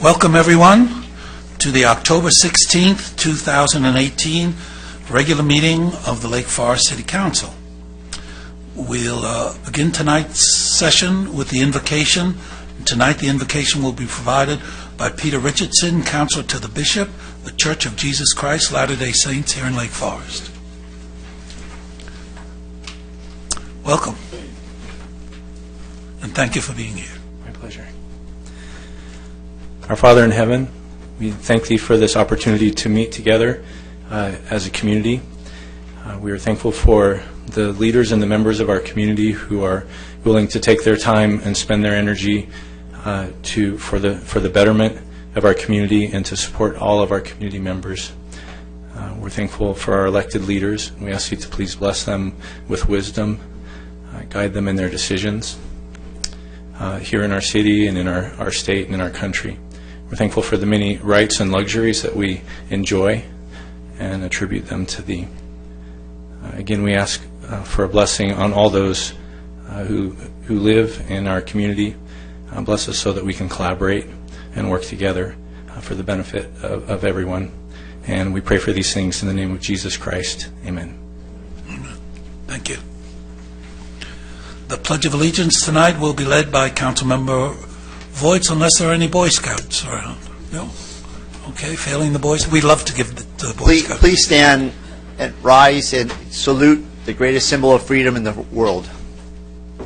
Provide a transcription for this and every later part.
Welcome, everyone, to the October 16th, 2018 regular meeting of the Lake Forest City Council. We'll begin tonight's session with the invocation. Tonight, the invocation will be provided by Peter Richardson, Counselor to the Bishop, the Church of Jesus Christ Latter-day Saints here in Lake Forest. Welcome, and thank you for being here. My pleasure. Our Father in heaven, we thank Thee for this opportunity to meet together as a community. We are thankful for the leaders and the members of our community who are willing to take their time and spend their energy for the betterment of our community and to support all of our community members. We're thankful for our elected leaders. We ask You to please bless them with wisdom, guide them in their decisions here in our city and in our state and in our country. We're thankful for the many rights and luxuries that we enjoy and attribute them to Thee. Again, we ask for a blessing on all those who live in our community. Bless us so that we can collaborate and work together for the benefit of everyone. And we pray for these things in the name of Jesus Christ. Amen. Amen. Thank you. The Pledge of Allegiance tonight will be led by Councilmember Voights, unless there are any Boy Scouts around. No? Okay, failing the Boy Scouts. We'd love to give to the Boy Scouts. Please stand and rise and salute the greatest symbol of freedom in the world.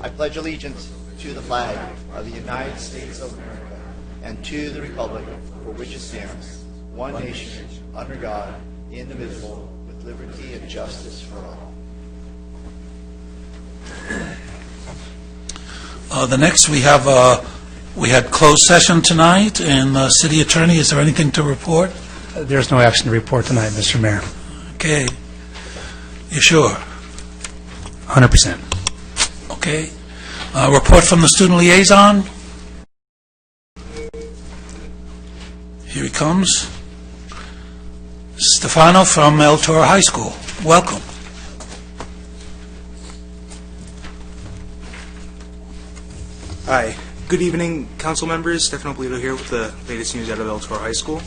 I pledge allegiance to the flag of the United States of America and to the republic for which it stands, one nation, under God, indivisible, with liberty and justice for all. The next we had closed session tonight, and City Attorney, is there anything to report? There's no action to report tonight, Mr. Mayor. Okay. You sure? 100%. Okay. Report from the student liaison. Here he comes. Stefano from El Toro High School. Welcome. Hi. Good evening, council members. Stefano Polito here with the latest news out of El Toro High School.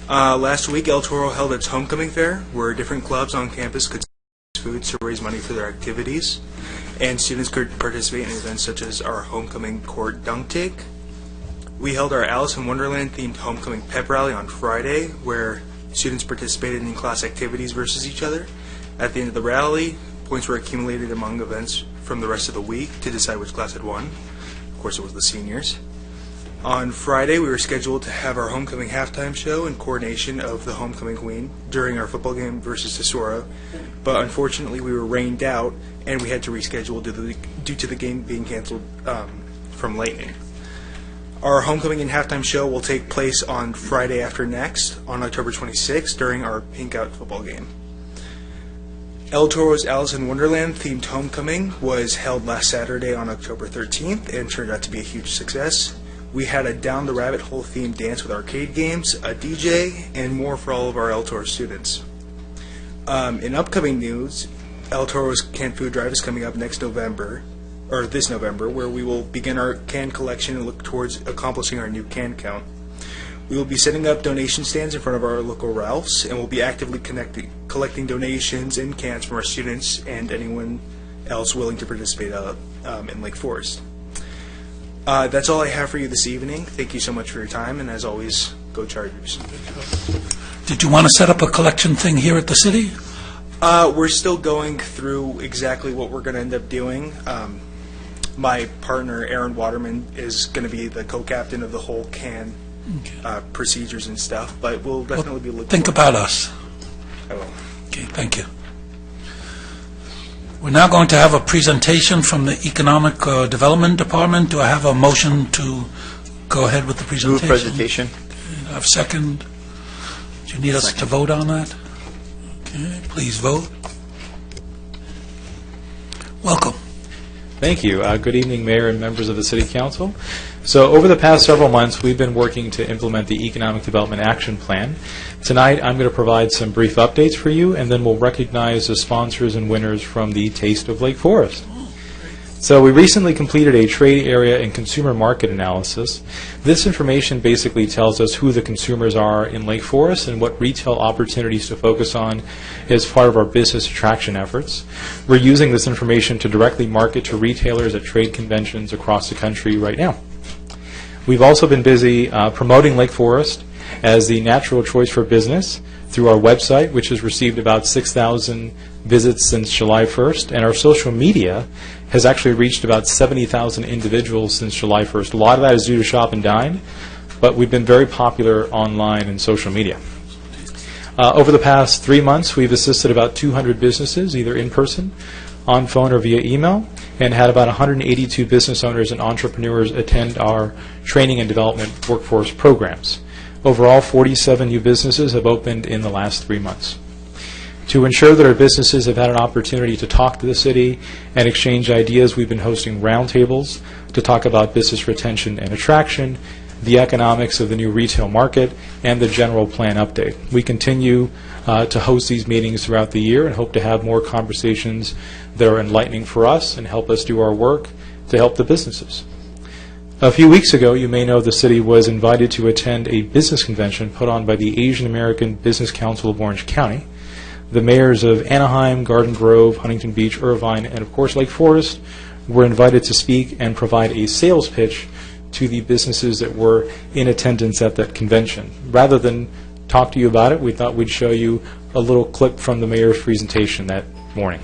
Last week, El Toro held its homecoming fair, where different clubs on campus could sell food to raise money for their activities, and students could participate in events such as our homecoming court dunk take. We held our Alice in Wonderland themed homecoming pep rally on Friday, where students participated in class activities versus each other. At the end of the rally, points were accumulated among events from the rest of the week to decide which class had won. Of course, it was the seniors. On Friday, we were scheduled to have our homecoming halftime show in coordination of the homecoming queen during our football game versus Tesoro, but unfortunately we were rained out and we had to reschedule due to the game being canceled from lightning. Our homecoming and halftime show will take place on Friday after next, on October 26th, during our pink out football game. El Toro's Alice in Wonderland themed homecoming was held last Saturday on October 13th and turned out to be a huge success. We had a Down the Rabbit Hole themed dance with arcade games, a DJ, and more for all of our El Toro students. In upcoming news, El Toro's Canned Food Drive is coming up this November, where we will begin our can collection and look towards accomplishing our new can count. We will be setting up donation stands in front of our local Ralphs, and we'll be actively collecting donations and cans from our students and anyone else willing to participate in Lake Forest. That's all I have for you this evening. Thank you so much for your time, and as always, go Chargers. Did you want to set up a collection thing here at the city? We're still going through exactly what we're going to end up doing. My partner, Aaron Waterman, is going to be the co-captain of the whole can procedures and stuff, but we'll definitely be looking. Think about us. I will. Okay, thank you. We're now going to have a presentation from the Economic Development Department. Do I have a motion to go ahead with the presentation? Move presentation. Okay, I have a second. Do you need us to vote on that? Okay, please vote. Welcome. Thank you. Good evening, Mayor and members of the City Council. So over the past several months, we've been working to implement the Economic Development Action Plan. Tonight, I'm going to provide some brief updates for you, and then we'll recognize the sponsors and winners from the Taste of Lake Forest. So we recently completed a trade area and consumer market analysis. This information basically tells us who the consumers are in Lake Forest and what retail opportunities to focus on as part of our business attraction efforts. We're using this information to directly market to retailers at trade conventions across the country right now. We've also been busy promoting Lake Forest as the natural choice for business through our website, which has received about 6,000 visits since July 1st, and our social media has actually reached about 70,000 individuals since July 1st. A lot of that is due to Shop and Dine, but we've been very popular online and social media. Over the past 3 months, we've assisted about 200 businesses, either in person, on phone, or via email, and had about 182 business owners and entrepreneurs attend our training and development workforce programs. Overall, 47 new businesses have opened in the last 3 months. To ensure that our businesses have had an opportunity to talk to the city and exchange ideas, we've been hosting roundtables to talk about business retention and attraction, the economics of the new retail market, and the general plan update. We continue to host these meetings throughout the year and hope to have more conversations that are enlightening for us and help us do our work to help the businesses. A few weeks ago, you may know the city was invited to attend a business convention put on by the Asian American Business Council of Orange County. The mayors of Anaheim, Garden Grove, Huntington Beach, Irvine, and of course Lake Forest were invited to speak and provide a sales pitch to the businesses that were in attendance at that convention. Rather than talk to you about it, we thought we'd show you a little clip from the mayor's presentation that morning.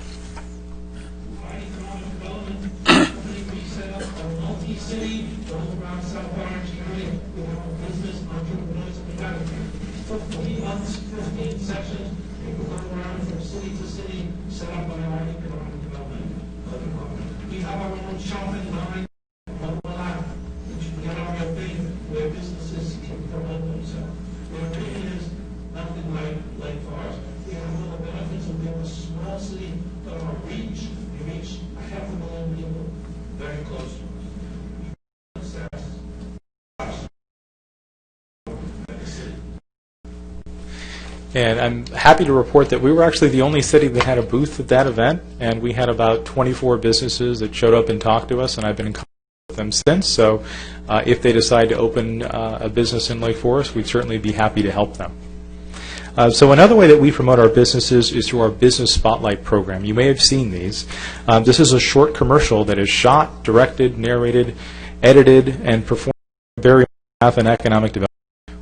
And I'm happy to report that we were actually the only city that had a booth at that event, and we had about 24 businesses that showed up and talked to us, and I've been in contact with them since. So if they decide to open a business in Lake Forest, we'd certainly be happy to help them. So another way that we promote our businesses is through our Business Spotlight program. You may have seen these. This is a short commercial that is shot, directed, narrated, edited, and performed by very math and economic development.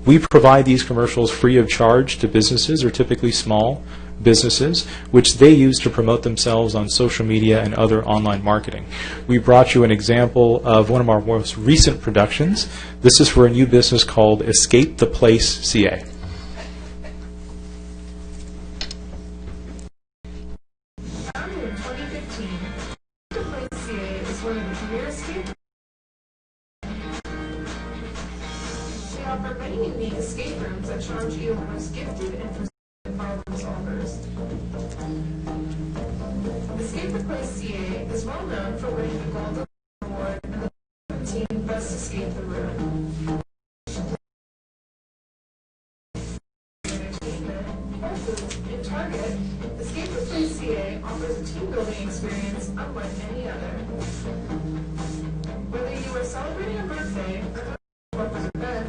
We provide these commercials free of charge to businesses, or typically small businesses, which they use to promote themselves on social media and other online marketing. We brought you an example of one of our most recent productions. This is for a new business called Escape the Place CA. Founded in 2015, the Place CA is one of the premier escape. We offer many unique escape rooms that challenge even the most gifted and persistent problem solvers. Escape the Place CA is well known for winning the Gold Award and the 2017 Best Escape the Room. In Target, Escape the Place CA offers a team-building experience unlike any other. Whether you are celebrating a birthday or corporate event,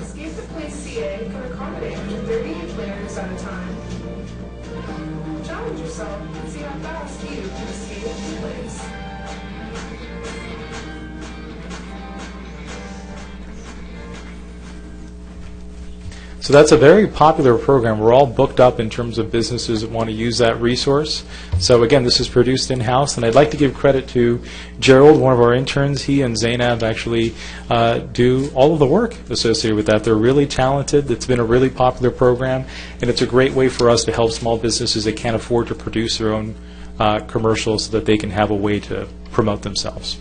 Escape the Place CA can accommodate up to 38 players at a time. Challenge yourself and see how fast you can escape the place. So that's a very popular program. We're all booked up in terms of businesses that want to use that resource. So again, this is produced in-house, and I'd like to give credit to Gerald, one of our interns. He and Zainab actually do all of the work associated with that. They're really talented. It's been a really popular program, and it's a great way for us to help small businesses that can't afford to produce their own commercials so that they can have a way to promote themselves.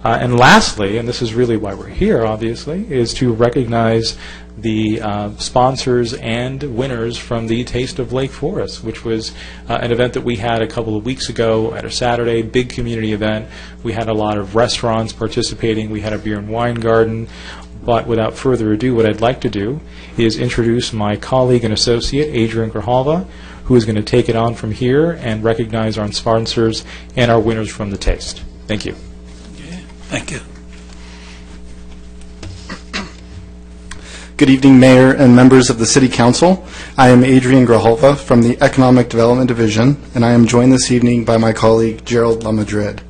And lastly, and this is really why we're here, obviously, is to recognize the sponsors and winners from the Taste of Lake Forest, which was an event that we had a couple of weeks ago at a Saturday, big community event. We had a lot of restaurants participating. We had a beer and wine garden. But without further ado, what I'd like to do is introduce my colleague and associate, Adrian Grijalva, who is going to take it on from here and recognize our sponsors and our winners from the Taste. Thank you. Thank you. Good evening, Mayor and members of the City Council. I am Adrian Grijalva from the Economic Development Division, and I am joined this evening by my colleague, Gerald LaMadrid.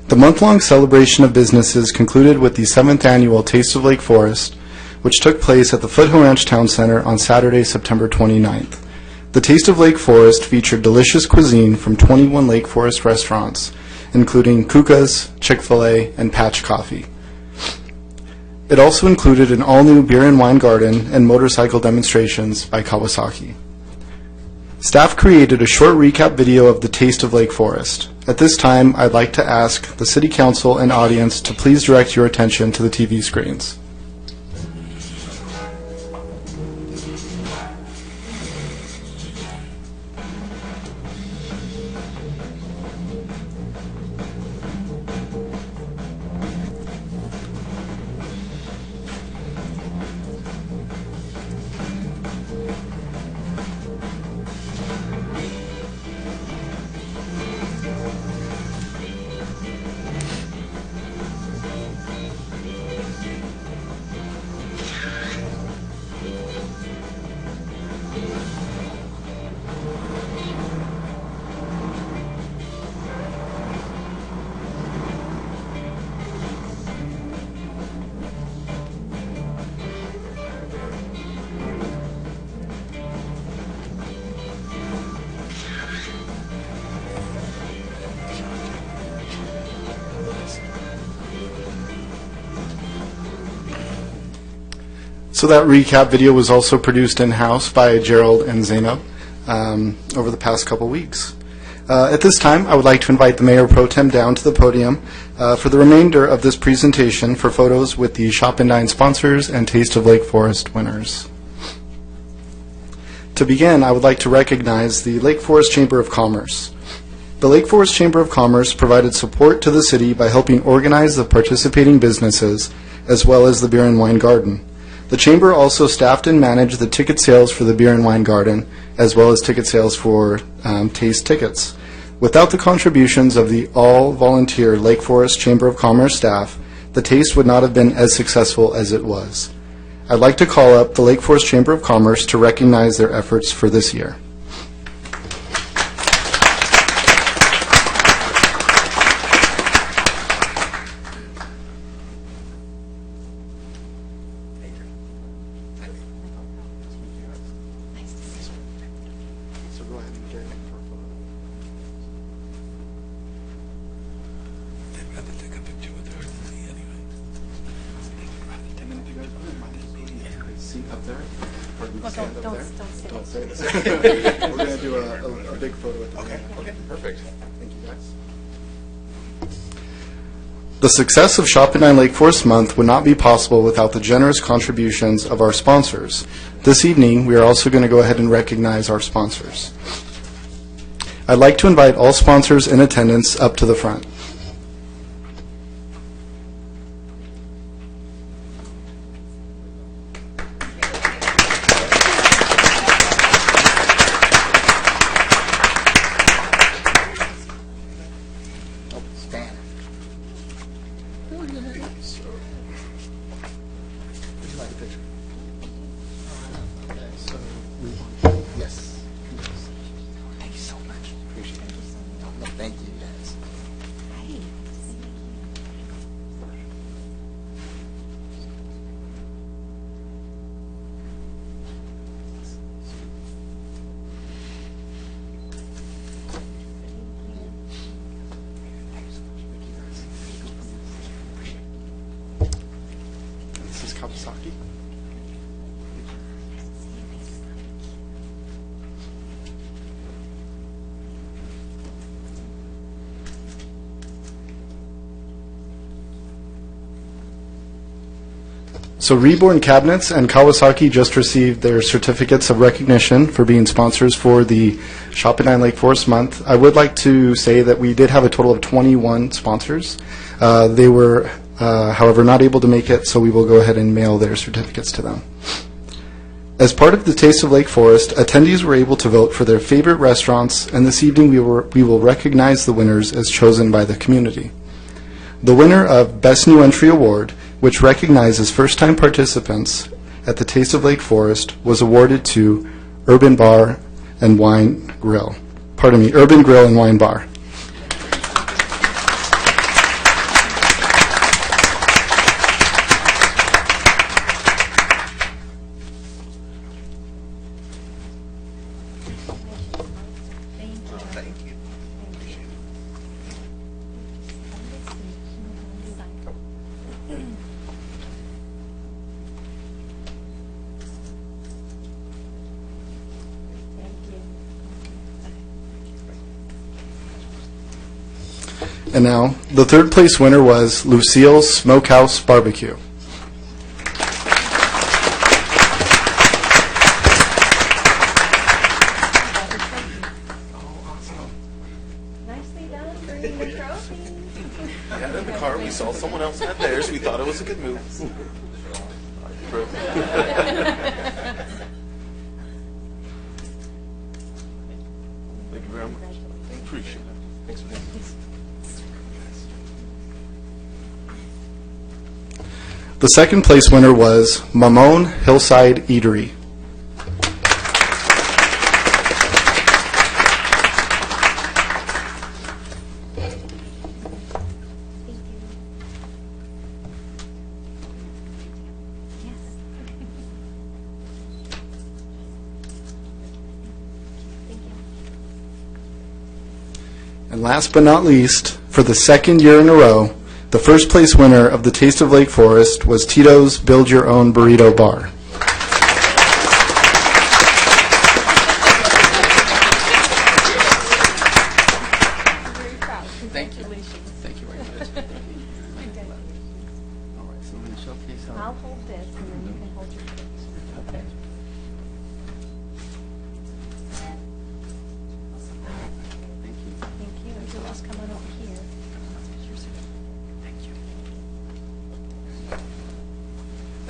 The month-long celebration of businesses concluded with the 7th Annual Taste of Lake Forest, which took place at the Foothill Ranch Town Center on Saturday, September 29th. The Taste of Lake Forest featured delicious cuisine from 21 Lake Forest restaurants, including Kuka's, Chick-fil-A, and Patch Coffee. It also included an all-new beer and wine garden and motorcycle demonstrations by Kawasaki. Staff created a short recap video of the Taste of Lake Forest. At this time, I'd like to ask the City Council and audience to please direct your attention to the TV screens. So that recap video was also produced in-house by Gerald and Zainab over the past couple weeks. At this time, I would like to invite the Mayor Pro Tem down to the podium for the remainder of this presentation for photos with the Shop and Dine sponsors and Taste of Lake Forest winners. To begin, I would like to recognize the Lake Forest Chamber of Commerce. The Lake Forest Chamber of Commerce provided support to the city by helping organize the participating businesses as well as the beer and wine garden. The Chamber also staffed and managed the ticket sales for the beer and wine garden, as well as ticket sales for taste tickets. Without the contributions of the all-volunteer Lake Forest Chamber of Commerce staff, the taste would not have been as successful as it was. I'd like to call up the Lake Forest Chamber of Commerce to recognize their efforts for this year. We're going to do a big photo at the end. Okay, perfect. Thank you, guys. The success of Shop and Dine Lake Forest Month would not be possible without the generous contributions of our sponsors. This evening, we are also going to go ahead and recognize our sponsors. I'd like to invite all sponsors in attendance up to the front. This is Kawasaki. So Reborn Cabinets and Kawasaki just received their certificates of recognition for being sponsors for the Shop and Dine Lake Forest Month. I would like to say that we did have a total of 21 sponsors. They were, however, not able to make it, so we will go ahead and mail their certificates to them. As part of the Taste of Lake Forest, attendees were able to vote for their favorite restaurants, and this evening we will recognize the winners as chosen by the community. The winner of Best New Entry Award, which recognizes first-time participants at the Taste of Lake Forest, was awarded to Urban Bar and Wine Grill. Pardon me, Urban Grill and Wine Bar. And now, the third place winner was Lucille's Smokehouse Barbecue. Nicely done, bringing the trophy. We had it in the car. We saw someone else had theirs. We thought it was a good move. Thank you very much. Appreciate it. Thanks for having me. The second place winner was Mamone Hillside Eatery. And last but not least, for the second year in a row, the first place winner of the Taste of Lake Forest was Tito's Build Your Own Burrito Bar. Very proud. Thank you. Congratulations. Thank you very much. All right, so I'm going to showcase how. I'll hold this and then you can hold your plate. Okay. Thank you. Thank you. And you'll just come on over here. Thank you.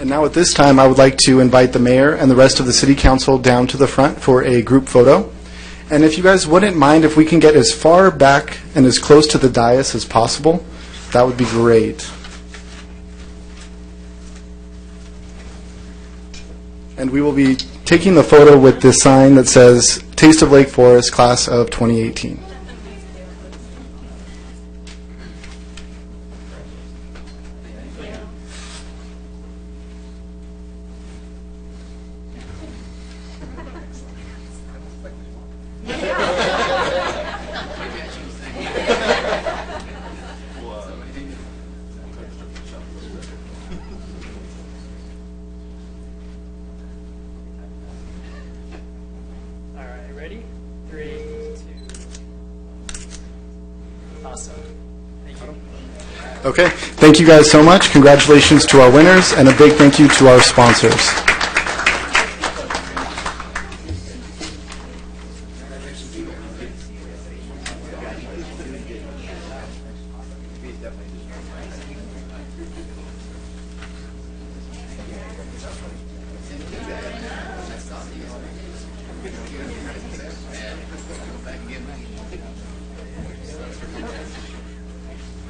And now at this time, I would like to invite the mayor and the rest of the city council down to the front for a group photo. And if you guys wouldn't mind, if we can get as far back and as close to the dais as possible, that would be great. And we will be taking the photo with this sign that says, Taste of Lake Forest, Class of 2018. All right, ready? 3, 2. Awesome. Thank you. Okay, thank you guys so much. Congratulations to our winners, and a big thank you to our sponsors.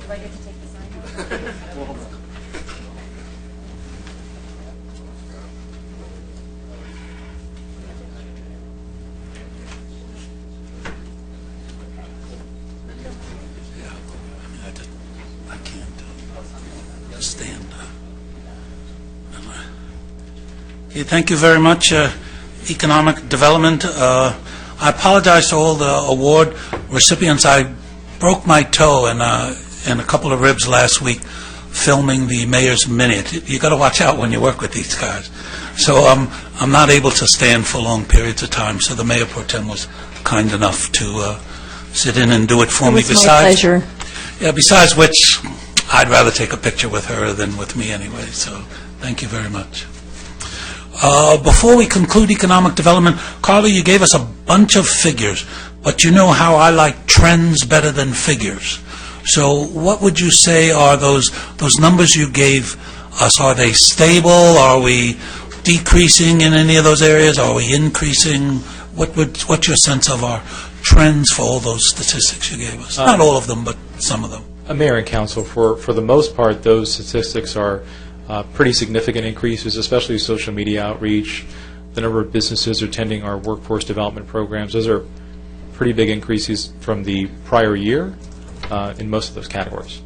Do I get to take the sign? I can't stand. Okay, thank you very much, Economic Development. I apologize to all the award recipients. I broke my toe and a couple of ribs last week filming the mayor's minute. You got to watch out when you work with these guys. So I'm not able to stand for long periods of time. So the mayor pro tem was kind enough to sit in and do it for me. It was my pleasure. Yeah, besides which, I'd rather take a picture with her than with me anyway, so thank you very much. Before we conclude economic development, Carly, you gave us a bunch of figures, but you know how I like trends better than figures. So what would you say are those numbers you gave us? Are they stable? Are we decreasing in any of those areas? Are we increasing? What's your sense of our trends for all those statistics you gave us? Not all of them, but some of them. Mayor and Council, for the most part, those statistics are pretty significant increases, especially social media outreach, the number of businesses attending our workforce development programs. Those are pretty big increases from the prior year in most of those categories.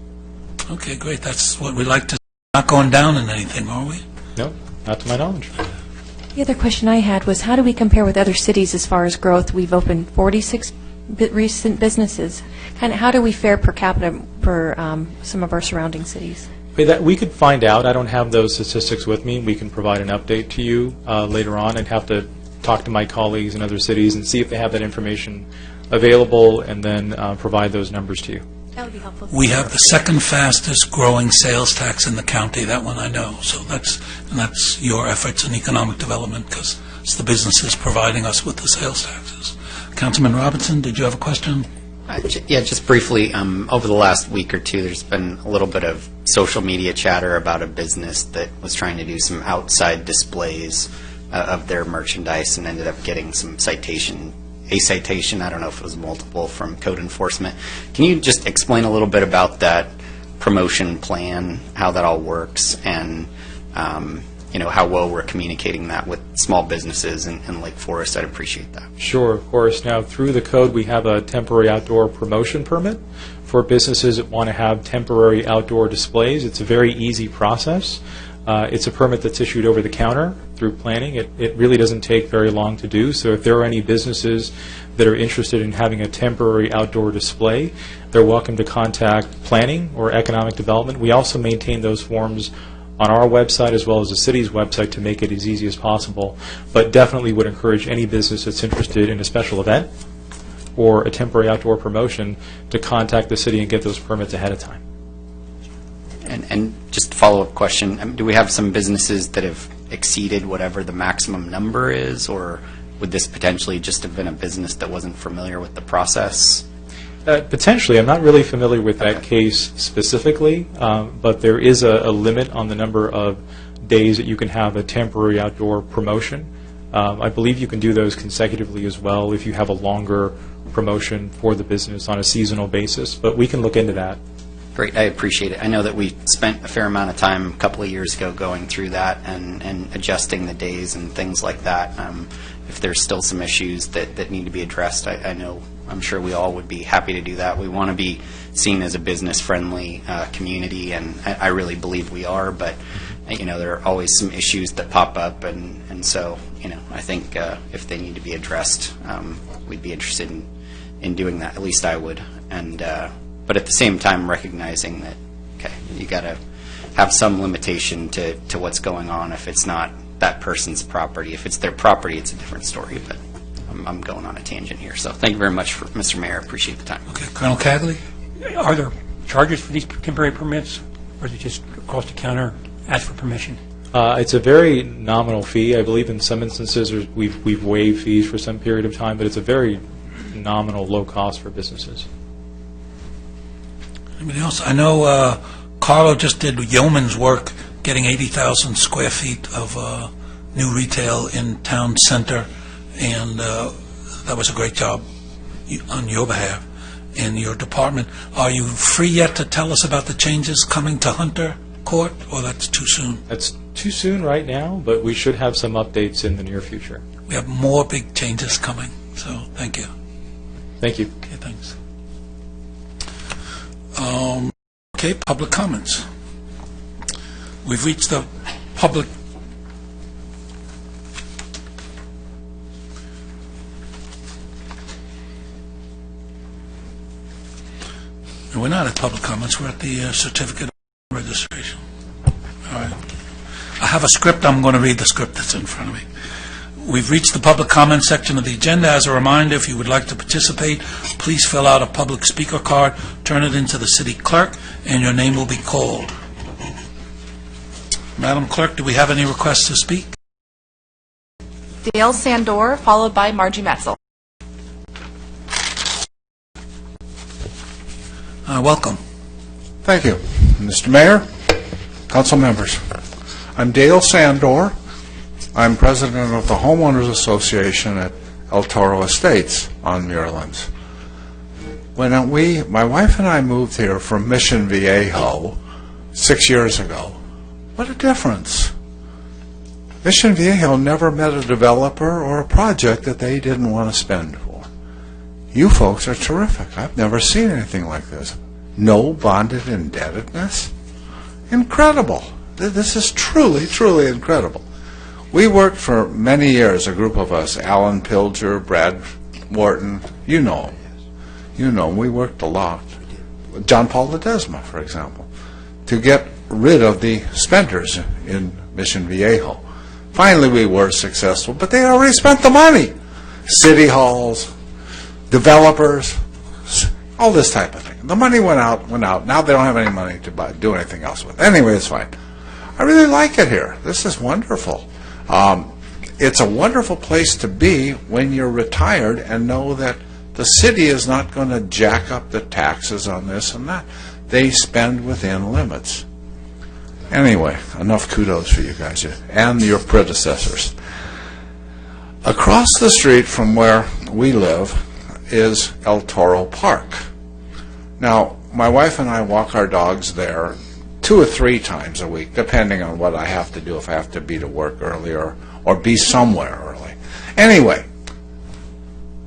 Okay, great. That's what we like to see. Not going down in anything, are we? No, not to my knowledge. The other question I had was, how do we compare with other cities as far as growth? We've opened 46 recent businesses. And how do we fare per capita for some of our surrounding cities? We could find out. I don't have those statistics with me. We can provide an update to you later on. I'd have to talk to my colleagues in other cities and see if they have that information available, and then provide those numbers to you. That would be helpful. We have the second fastest growing sales tax in the county. That one I know. So that's your efforts in economic development, because it's the businesses providing us with the sales taxes. Councilman Robinson, did you have a question? Yeah, just briefly, over the last week or two, there's been a little bit of social media chatter about a business that was trying to do some outside displays of their merchandise and ended up getting some citation, I don't know if it was multiple, from code enforcement. Can you just explain a little bit about that promotion plan, how that all works, and how well we're communicating that with small businesses in Lake Forest? I'd appreciate that. Sure, of course. Now, through the code, we have a temporary outdoor promotion permit for businesses that want to have temporary outdoor displays. It's a very easy process. It's a permit that's issued over the counter through planning. It really doesn't take very long to do. So if there are any businesses that are interested in having a temporary outdoor display, they're welcome to contact planning or economic development. We also maintain those forms on our website as well as the city's website to make it as easy as possible, but definitely would encourage any business that's interested in a special event or a temporary outdoor promotion to contact the city and get those permits ahead of time. And just a follow-up question, do we have some businesses that have exceeded whatever the maximum number is, or would this potentially just have been a business that wasn't familiar with the process? Potentially. I'm not really familiar with that case specifically, but there is a limit on the number of days that you can have a temporary outdoor promotion. I believe you can do those consecutively as well if you have a longer promotion for the business on a seasonal basis, but we can look into that. Great, I appreciate it. I know that we spent a fair amount of time a couple of years ago going through that and adjusting the days and things like that. If there's still some issues that need to be addressed, I'm sure we all would be happy to do that. We want to be seen as a business-friendly community, and I really believe we are, but there are always some issues that pop up, and so I think if they need to be addressed, we'd be interested in doing that. At least I would. And but at the same time, recognizing that you got to have some limitation to what's going on if it's not that person's property. If it's their property, it's a different story. But I'm going on a tangent here. So thank you very much, Mr. Mayor. I appreciate the time. Okay, Colonel Cagley? Are there charges for these temporary permits, or is it just across the counter, ask for permission? It's a very nominal fee. I believe in some instances we've waived fees for some period of time, but it's a very nominal, low cost for businesses. Anybody else? I know Carlo just did yeoman's work getting 80,000 square feet of new retail in town center, and that was a great job on your behalf in your department. Are you free yet to tell us about the changes coming to Hunter Court, or that's too soon? That's too soon right now, but we should have some updates in the near future. We have more big changes coming, so thank you. Thank you. Okay, thanks. Okay, public comments. We've reached the public. And we're not at public comments, we're at the certificate of registration. All right. I have a script. I'm going to read the script that's in front of me. We've reached the public comment section of the agenda. As a reminder, if you would like to participate, please fill out a public speaker card, turn it into the city clerk, and your name will be called. Madam Clerk, do we have any requests to speak? Dale Sandor, followed by Margie Matzel. Welcome. Thank you. Mr. Mayor, council members, I'm Dale Sandor. I'm president of the Homeowners Association at El Toro Estates on Muirlands. when my wife and I moved here from Mission Viejo 6 years ago, what a difference. Mission Viejo never met a developer or a project that they didn't want to spend for. You folks are terrific. I've never seen anything like this. No bonded indebtedness. Incredible. This is truly, truly incredible. We worked for many years, a group of us, Alan Pilger, Brad Morton, you know him. You know him. We worked a lot. John Paul Ledesma, for example, to get rid of the spenders in Mission Viejo. Finally, we were successful, but they already spent the money. City halls, developers, all this type of thing. The money went out. Now they don't have any money to do anything else with. Anyway, it's fine. I really like it here. This is wonderful. It's a wonderful place to be when you're retired and know that the city is not going to jack up the taxes on this and that. They spend within limits. Anyway, enough kudos for you guys and your predecessors. Across the street from where we live is El Toro Park. Now, my wife and I walk our dogs there 2 or 3 times a week, depending on what I have to do, if I have to be to work earlier or be somewhere early. Anyway,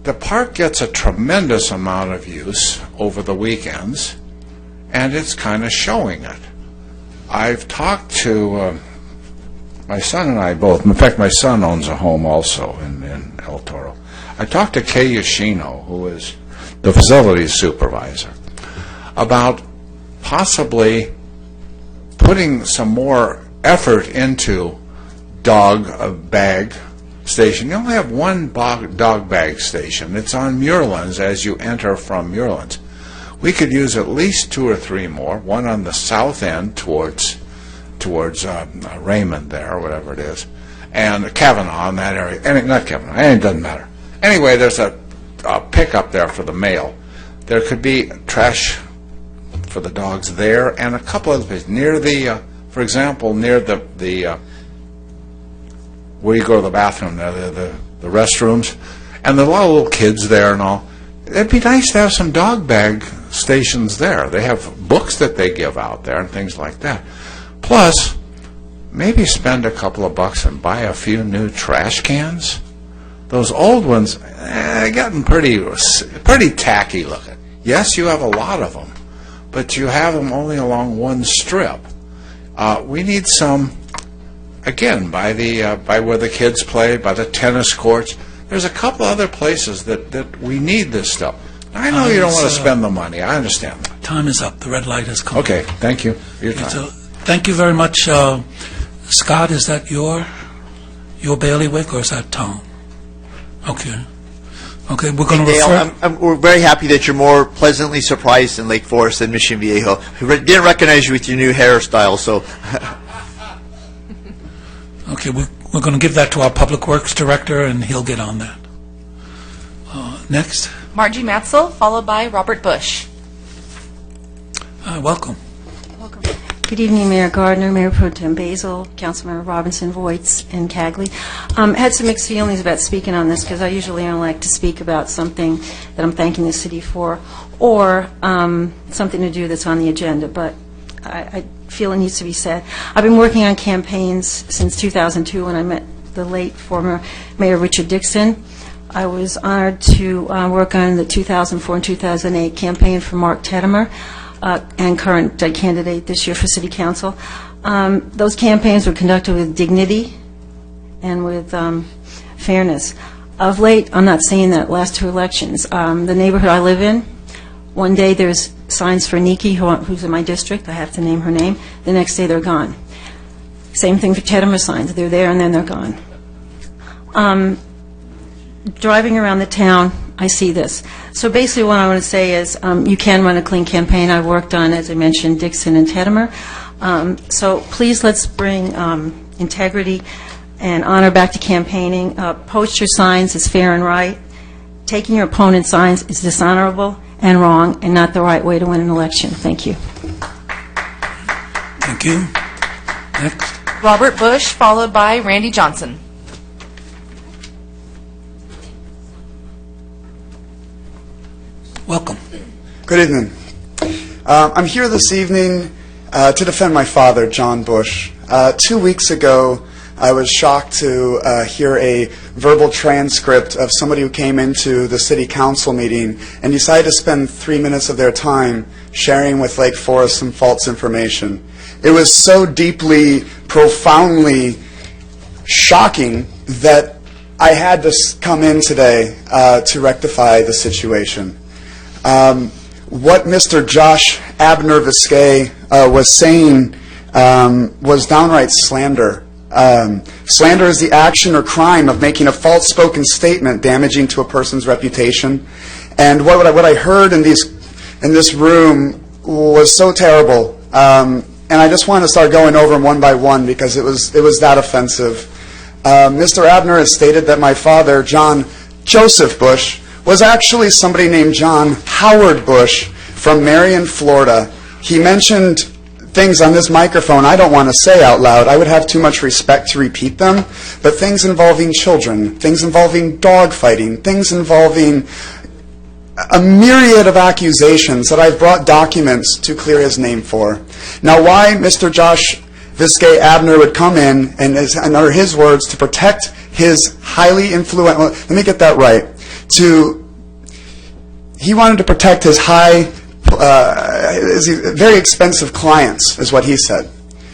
the park gets a tremendous amount of use over the weekends, and it's kind of showing it. I've talked to my son and I both. In fact, my son owns a home also in El Toro. I talked to Kay Yoshino, who is the facilities supervisor, about possibly putting some more effort into dog bag station. You only have one dog bag station. It's on Muirlands as you enter from Muirlands. We could use at least 2 or 3 more, one on the south end towards Raymond there, or whatever it is, and Kavanaugh in that area. Not Kavanaugh, it doesn't matter. Anyway, there's a pickup there for the mail. There could be trash for the dogs there, and a couple other places. Near the, for example, near the where you go to the bathroom, the restrooms, and there's a lot of little kids there and all. It'd be nice to have some dog bag stations there. They have books that they give out there and things like that. Plus, maybe spend a couple of bucks and buy a few new trash cans. Those old ones, getting pretty tacky looking. Yes, you have a lot of them, but you have them only along one strip. We need some, again, by where the kids play, by the tennis courts. There's a couple other places that we need this stuff. I know you don't want to spend the money. I understand that. Time is up. The red light has come. Okay, thank you for your time. Thank you very much. Scott, is that your bailiwick, or is that Tom? Okay. Okay, we're going to refer... we're very happy that you're more pleasantly surprised in Lake Forest than Mission Viejo. We didn't recognize you with your new hairstyle, so... Okay, we're going to give that to our Public Works Director, and he'll get on that. Next. Margie Matzel, followed by Robert Bush. Welcome. Welcome. Good evening, Mayor Gardner, Mayor Pro Tem Basil, Councilmember Robinson, Voights, and Cagley. Had some mixed feelings about speaking on this because I usually don't like to speak about something that I'm thanking the city for or something to do that's on the agenda, but I feel it needs to be said. I've been working on campaigns since 2002 when I met the late former Mayor Richard Dixon. I was honored to work on the 2004 and 2008 campaign for Mark Teddemer, and current candidate this year for City Council. Those campaigns were conducted with dignity and with fairness. Of late, I'm not saying that last 2 elections. The neighborhood I live in, one day there's signs for Nikki, who's in my district. I have to name her name. The next day they're gone. Same thing for Teddemer signs. They're there and then they're gone. Driving around the town, I see this. So basically what I want to say is you can run a clean campaign. I've worked on, as I mentioned, Dixon and Teddemer. So please let's bring integrity and honor back to campaigning. Post your signs is fair and right. Taking your opponent's signs is dishonorable and wrong and not the right way to win an election. Thank you. Thank you. Next. Robert Bush, followed by Randy Johnson. Welcome. Good evening. I'm here this evening to defend my father, John Bush. 2 weeks ago, I was shocked to hear a verbal transcript of somebody who came into the city council meeting and decided to spend 3 minutes of their time sharing with Lake Forest some false information. It was so deeply, profoundly shocking that I had to come in today to rectify the situation. What Mr. Josh Abner Viscay was saying was downright slander. Slander is the action or crime of making a false spoken statement damaging to a person's reputation. And what I heard in this room was so terrible. And I just want to start going over them one by one because it was that offensive. Mr. Abner has stated that my father, John Joseph Bush, was actually somebody named John Howard Bush from Marion, Florida. He mentioned things on this microphone I don't want to say out loud. I would have too much respect to repeat them. But things involving children, things involving dog fighting, things involving a myriad of accusations that I've brought documents to clear his name for. Now, why Mr. Josh Viscay Abner would come in and are his words to protect his highly influential, let me get that right, he wanted to protect his very expensive clients, is what he said.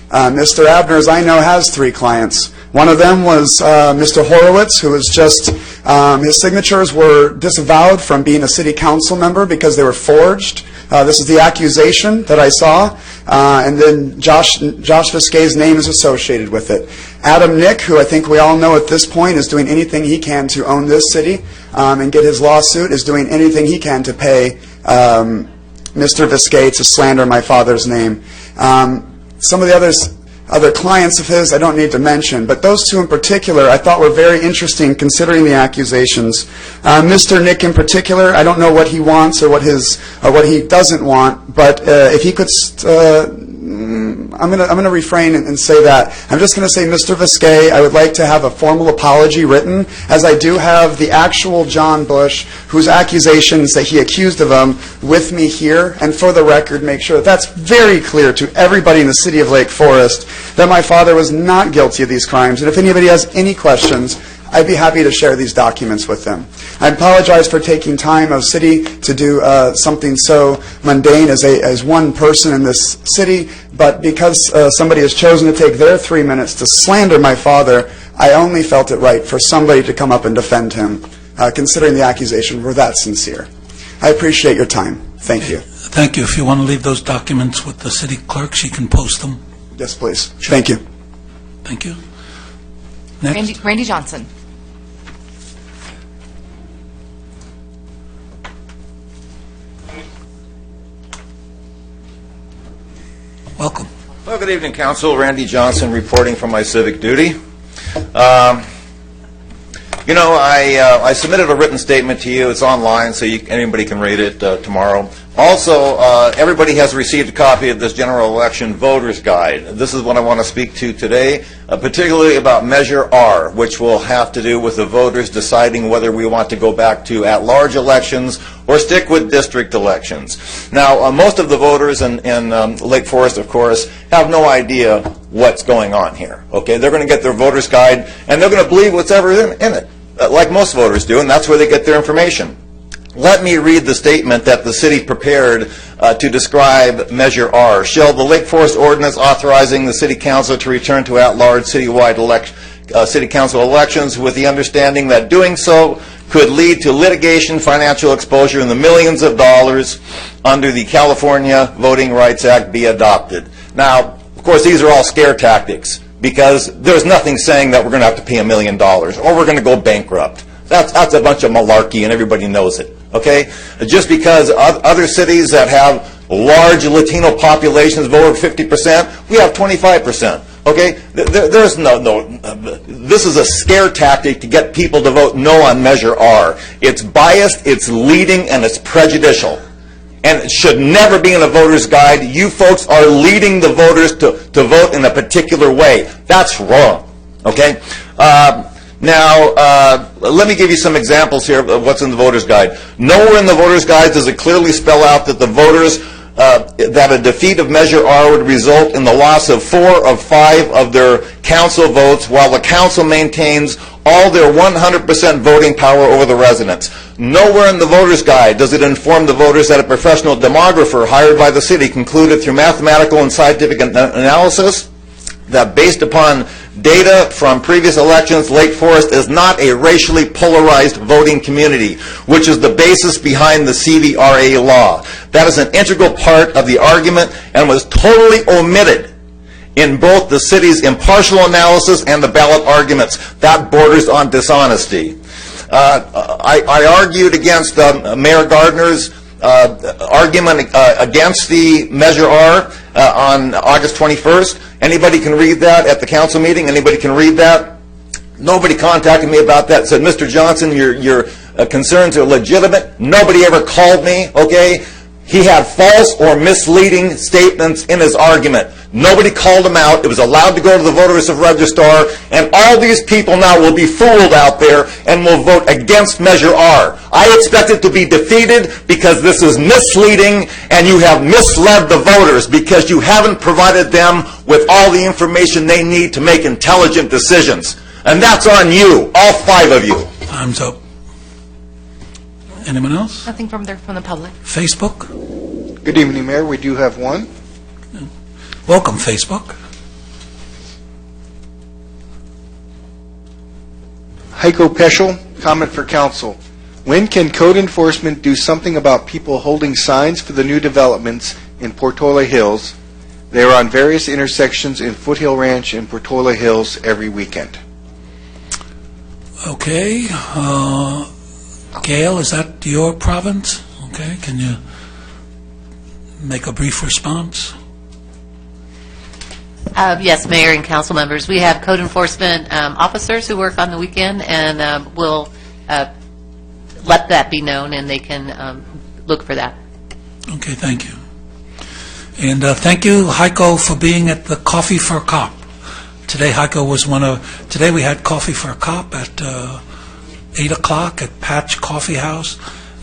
Mr. Abner, as I know, has 3 clients. One of them was Mr. Horowitz, who was just, his signatures were disavowed from being a city council member because they were forged. This is the accusation that I saw. And then Josh Viscay's name is associated with it. Adam Nick, who I think we all know at this point is doing anything he can to own this city and get his lawsuit, is doing anything he can to pay Mr. Viscay to slander my father's name. Some of the other clients of his I don't need to mention, but those 2 in particular I thought were very interesting considering the accusations. Mr. Nick in particular, I don't know what he wants or what he doesn't want, but if he could, I'm going to refrain and say that. I'm just going to say, Mr. Viscay, I would like to have a formal apology written, as I do have the actual John Bush, whose accusations that he accused of him, with me here, and for the record, make sure that that's very clear to everybody in the city of Lake Forest that my father was not guilty of these crimes. And if anybody has any questions, I'd be happy to share these documents with them. I apologize for taking time of city to do something so mundane as one person in this city, but because somebody has chosen to take their 3 minutes to slander my father, I only felt it right for somebody to come up and defend him, considering the accusation were that sincere. I appreciate your time. Thank you. Thank you. If you want to leave those documents with the city clerk, she can post them. Yes, please. Sure. Thank you. Thank you. Next. Randy Johnson. Welcome. Well, good evening, Council. Randy Johnson reporting from my civic duty. I submitted a written statement to you. It's online, so anybody can read it tomorrow. Also, everybody has received a copy of this general election voters guide. This is what I want to speak to today, particularly about Measure R, which will have to do with the voters deciding whether we want to go back to at-large elections or stick with district elections. Now, most of the voters in Lake Forest, of course, have no idea what's going on here. Okay, they're going to get their voters guide, and they're going to believe whatever in it, like most voters do, and that's where they get their information. Let me read the statement that the city prepared to describe Measure R. Shall the Lake Forest Ordinance authorizing the City Council to return to at-large citywide City Council elections with the understanding that doing so could lead to litigation, financial exposure in the millions of dollars under the California Voting Rights Act be adopted. Now, of course, these are all scare tactics because there's nothing saying that we're going to have to pay $1 million or we're going to go bankrupt. That's a bunch of malarkey, and everybody knows it. Okay, just because other cities that have large Latino populations of over 50%, we have 25%. Okay, there's no. This is a scare tactic to get people to vote no on Measure R. It's biased, it's leading, and it's prejudicial. And it should never be in a voter's guide. You folks are leading the voters to vote in a particular way. That's wrong. Okay. Now, let me give you some examples here of what's in the voter's guide. Nowhere in the voter's guide does it clearly spell out that the voters, that a defeat of Measure R would result in the loss of 4 of 5 of their council votes, while the council maintains all their 100% voting power over the residents. Nowhere in the voter's guide does it inform the voters that a professional demographer hired by the city concluded through mathematical and scientific analysis that based upon data from previous elections, Lake Forest is not a racially polarized voting community, which is the basis behind the CVRA law. That is an integral part of the argument and was totally omitted in both the city's impartial analysis and the ballot arguments. That borders on dishonesty. I argued against Mayor Gardner's argument against the Measure R on August 21st. Anybody can read that at the council meeting. Anybody can read that. Nobody contacted me about that. Said, Mr. Johnson, your concerns are legitimate. Nobody ever called me, okay? He had false or misleading statements in his argument. Nobody called him out. It was allowed to go to the voters of registrar, and all these people now will be fooled out there and will vote against Measure R. I expect it to be defeated because this is misleading, and you have misled the voters because you haven't provided them with all the information they need to make intelligent decisions. And that's on you, all 5 of you. Time's up. Anyone else? Nothing from the public. Facebook? Good evening, Mayor. We do have one. Welcome, Facebook. Heiko Peschel, comment for council. When can code enforcement do something about people holding signs for the new developments in Portola Hills? They are on various intersections in Foothill Ranch and Portola Hills every weekend. Okay. Gail, is that your province? Okay. Can you make a brief response? Yes, Mayor and council members. We have code enforcement officers who work on the weekend, and we'll let that be known, and they can look for that. Okay, thank you. And thank you, Heiko, for being at the Coffee for a Cop. Today, Heiko was today we had Coffee for a Cop at 8 o'clock at Patch Coffee House,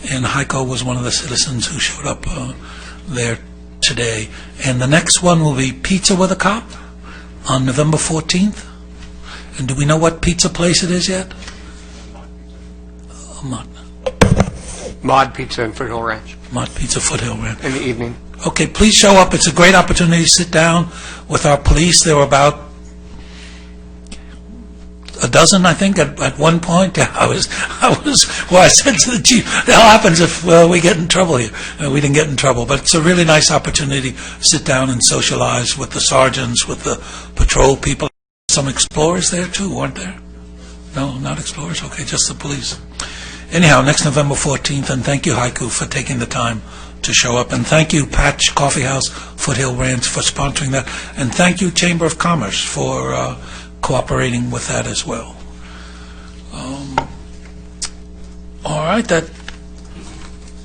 and Heiko was one of the citizens who showed up there today. And the next one will be Pizza with a Cop on November 14th. And do we know what pizza place it is yet? Mod Pizza in Foothill Ranch. Mod Pizza, Foothill Ranch. In the evening. Okay, please show up. It's a great opportunity to sit down with our police. There were about a dozen, I think, at one point. I said to the chief, "The hell happens if we get in trouble here?" We didn't get in trouble, but it's a really nice opportunity to sit down and socialize with the sergeants, with the patrol people. Some explorers there too, weren't there? No, not explorers. Okay, just the police. Anyhow, next November 14th, and thank you, Haiku, for taking the time to show up, and thank you, Patch Coffee House, Foothill Ranch, for sponsoring that, and thank you, Chamber of Commerce, for cooperating with that as well. All right, that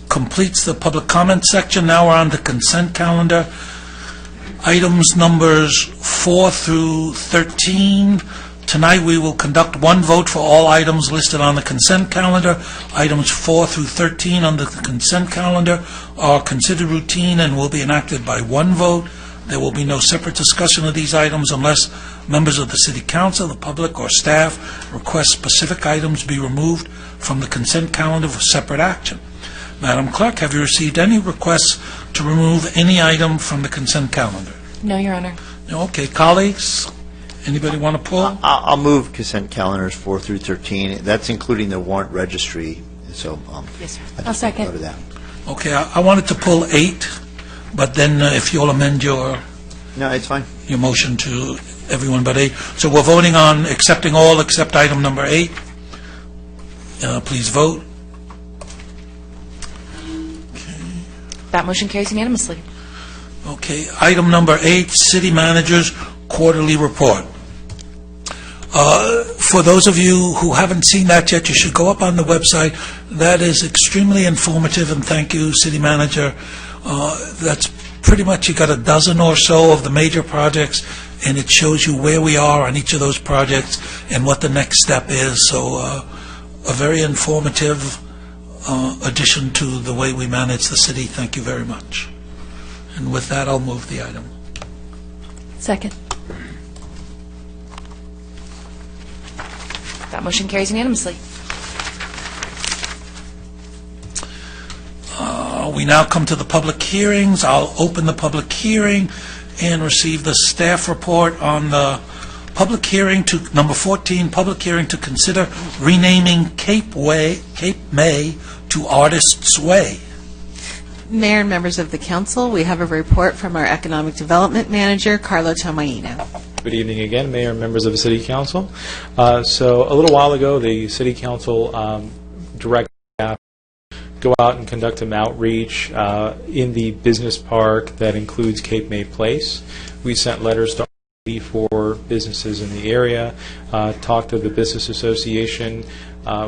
completes the public comment section. Now we're on the consent calendar. Items numbers 4 through 13. Tonight we will conduct one vote for all items listed on the consent calendar. Items 4 through 13 on the consent calendar are considered routine and will be enacted by one vote. There will be no separate discussion of these items unless members of the City Council, the public, or staff request specific items be removed from the consent calendar for separate action. Madam Clerk, have you received any requests to remove any item from the consent calendar? No, Your Honor. Okay, colleagues, anybody want to pull? I'll move consent calendars 4 through 13. That's including the warrant registry. So, yes, sir. I'll second. Go to that. Okay, I wanted to pull 8, but then if you'll amend your it's fine. Your motion to everyone but 8. So we're voting on accepting all except item number 8. Please vote. That motion carries unanimously. Okay, item number 8, City Manager's Quarterly Report. For those of you who haven't seen that yet, you should go up on the website. That is extremely informative, and thank you, City Manager. That's pretty much, you got a dozen or so of the major projects and it shows you where we are on each of those projects and what the next step is. So a very informative addition to the way we manage the city. Thank you very much. And with that, I'll move the item. Second. That motion carries unanimously. We now come to the public hearings. I'll open the public hearing and receive the staff report on the public hearing to number 14, public hearing to consider renaming Cape May to Artists Way. Mayor and members of the council, we have a report from our Economic Development Manager, Carlo Tomaino. Good evening again, Mayor and members of the City Council. So a little while ago, the City Council directed staff go out and conduct some outreach in the business park that includes Cape May Place. We sent letters to 84 businesses in the area, talked to the Business Association.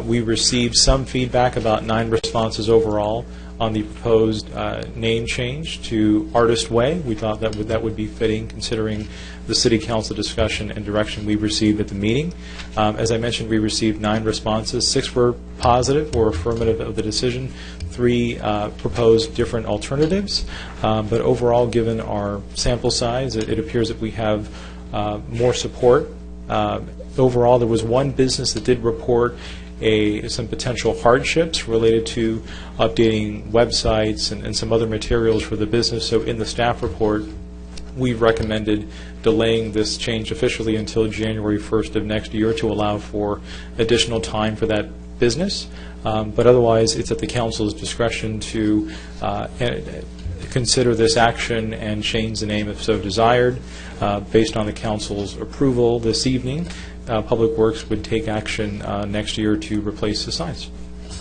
We received some feedback, about 9 responses overall, on the proposed name change to Artist Way. We thought that would be fitting considering the City Council discussion and direction we received at the meeting. As I mentioned, we received 9 responses. 6 were positive or affirmative of the decision. 3 proposed different alternatives. But overall, given our sample size, it appears that we have more support. Overall, there was 1 business that did report some potential hardships related to updating websites and some other materials for the business. So in the staff report, we recommended delaying this change officially until January 1st of next year to allow for additional time for that business. But otherwise, it's at the council's discretion to consider this action and change the name if so desired. Based on the council's approval this evening, Public Works would take action next year to replace the signs.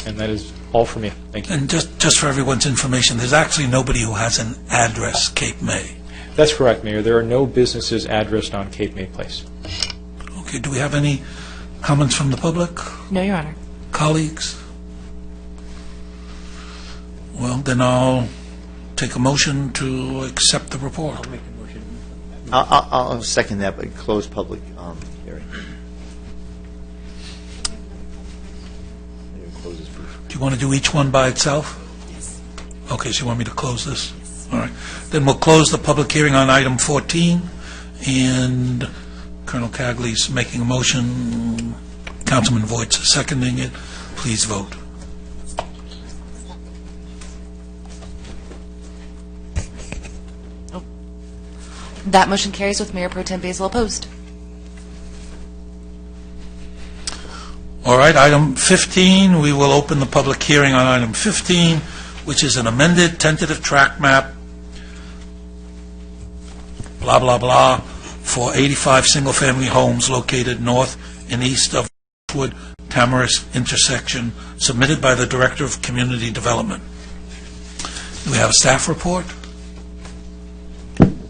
And that is all for me. Thank you. And just for everyone's information, there's actually nobody who has an address, Cape May. That's correct, Mayor. There are no businesses addressed on Cape May Place. Okay, do we have any comments from the public? No, Your Honor. Colleagues? Well, then I'll take a motion to accept the report. I'll make a motion. I'll second that, but close public hearing. Do you want to do each one by itself? Yes. Okay, so you want me to close this? Yes. All right. Then we'll close the public hearing on item 14, and Colonel Cagley's making a motion. Councilman Voigt's seconding it. Please vote. That motion carries with Mayor Pro Tem Basil opposed. All right, item 15, we will open the public hearing on item 15, which is an amended tentative tract map, blah, blah, blah, for 85 single-family homes located north and east of Wood Tamarisk intersection, submitted by the Director of Community Development. Do we have a staff report?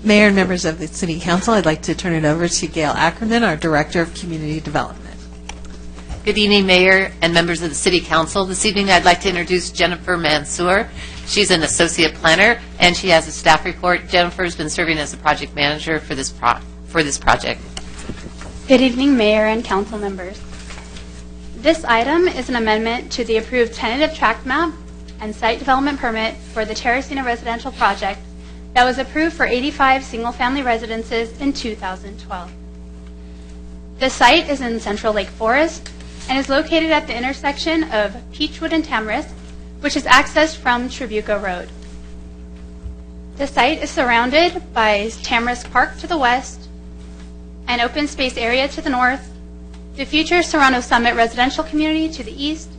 Mayor and members of the City Council, I'd like to turn it over to Gail Ackerman, our Director of Community Development. Good evening, Mayor and members of the City Council. This evening, I'd like to introduce Jennifer Mansour. She's an associate planner, and she has a staff report. Jennifer has been serving as a project manager for this project. Good evening, Mayor and Council members. This item is an amendment to the approved tentative tract map and site development permit for the Teresina residential project that was approved for 85 single-family residences in 2012. The site is in Central Lake Forest and is located at the intersection of Peachwood and Tamarisk, which is accessed from Trabuco Road. The site is surrounded by Tamarisk Park to the west, an open space area to the north, the future Serrano Summit residential community to the east,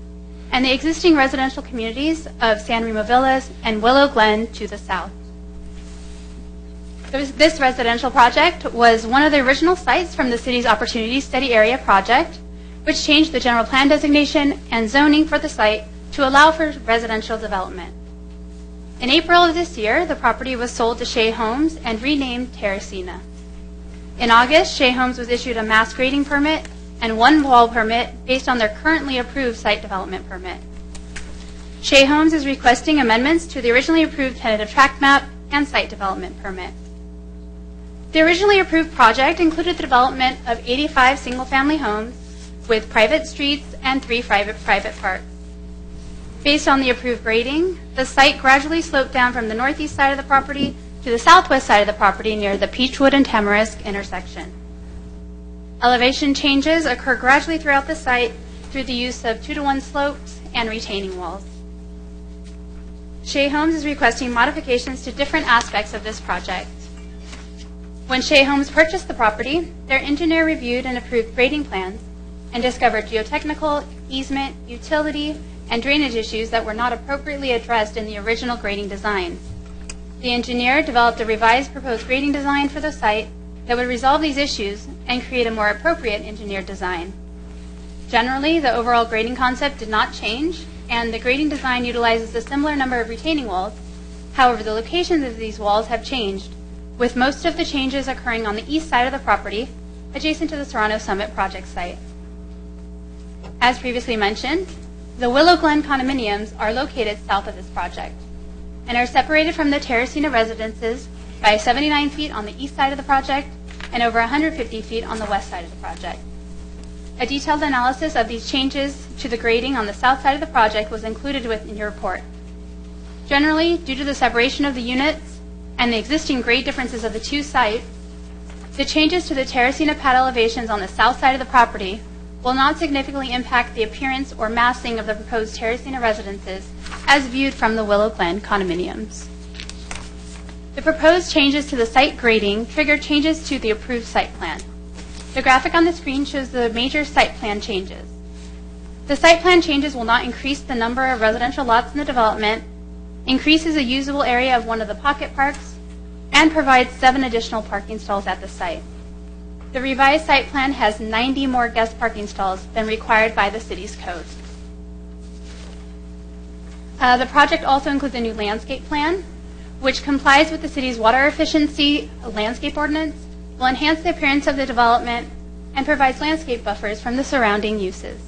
and the existing residential communities of San Remo Villas and Willow Glen to the south. This residential project was one of the original sites from the city's Opportunity Study Area project, which changed the general plan designation and zoning for the site to allow for residential development. In April of this year, the property was sold to Shea Homes and renamed Teresina. In August, Shea Homes was issued a mass grading permit and one wall permit based on their currently approved site development permit. Shea Homes is requesting amendments to the originally approved tentative tract map and site development permit. The originally approved project included the development of 85 single-family homes with private streets and 3 private parks. Based on the approved grading, the site gradually sloped down from the northeast side of the property to the southwest side of the property near the Peachwood and Tamarisk intersection. Elevation changes occur gradually throughout the site through the use of 2-to-1 slopes and retaining walls. Shea Homes is requesting modifications to different aspects of this project. When Shea Homes purchased the property, their engineer reviewed and approved grading plans and discovered geotechnical, easement, utility, and drainage issues that were not appropriately addressed in the original grading design. The engineer developed a revised proposed grading design for the site that would resolve these issues and create a more appropriate engineered design. Generally, the overall grading concept did not change, and the grading design utilizes a similar number of retaining walls. However, the locations of these walls have changed, with most of the changes occurring on the east side of the property, adjacent to the Serrano Summit project site. As previously mentioned, the Willow Glen condominiums are located south of this project and are separated from the Terracina residences by 79 feet on the east side of the project and over 150 feet on the west side of the project. A detailed analysis of these changes to the grading on the south side of the project was included within your report. Generally, due to the separation of the units and the existing grade differences of the two sites, the changes to the Terracina pad elevations on the south side of the property will not significantly impact the appearance or massing of the proposed Terracina residences as viewed from the Willow Glen condominiums. The proposed changes to the site grading trigger changes to the approved site plan. The graphic on the screen shows the major site plan changes. The site plan changes will not increase the number of residential lots in the development, increases the usable area of one of the pocket parks, and provides 7 additional parking stalls at the site. The revised site plan has 90 more guest parking stalls than required by the city's code. The project also includes a new landscape plan, which complies with the city's water efficiency landscape ordinance, will enhance the appearance of the development, and provides landscape buffers from the surrounding uses.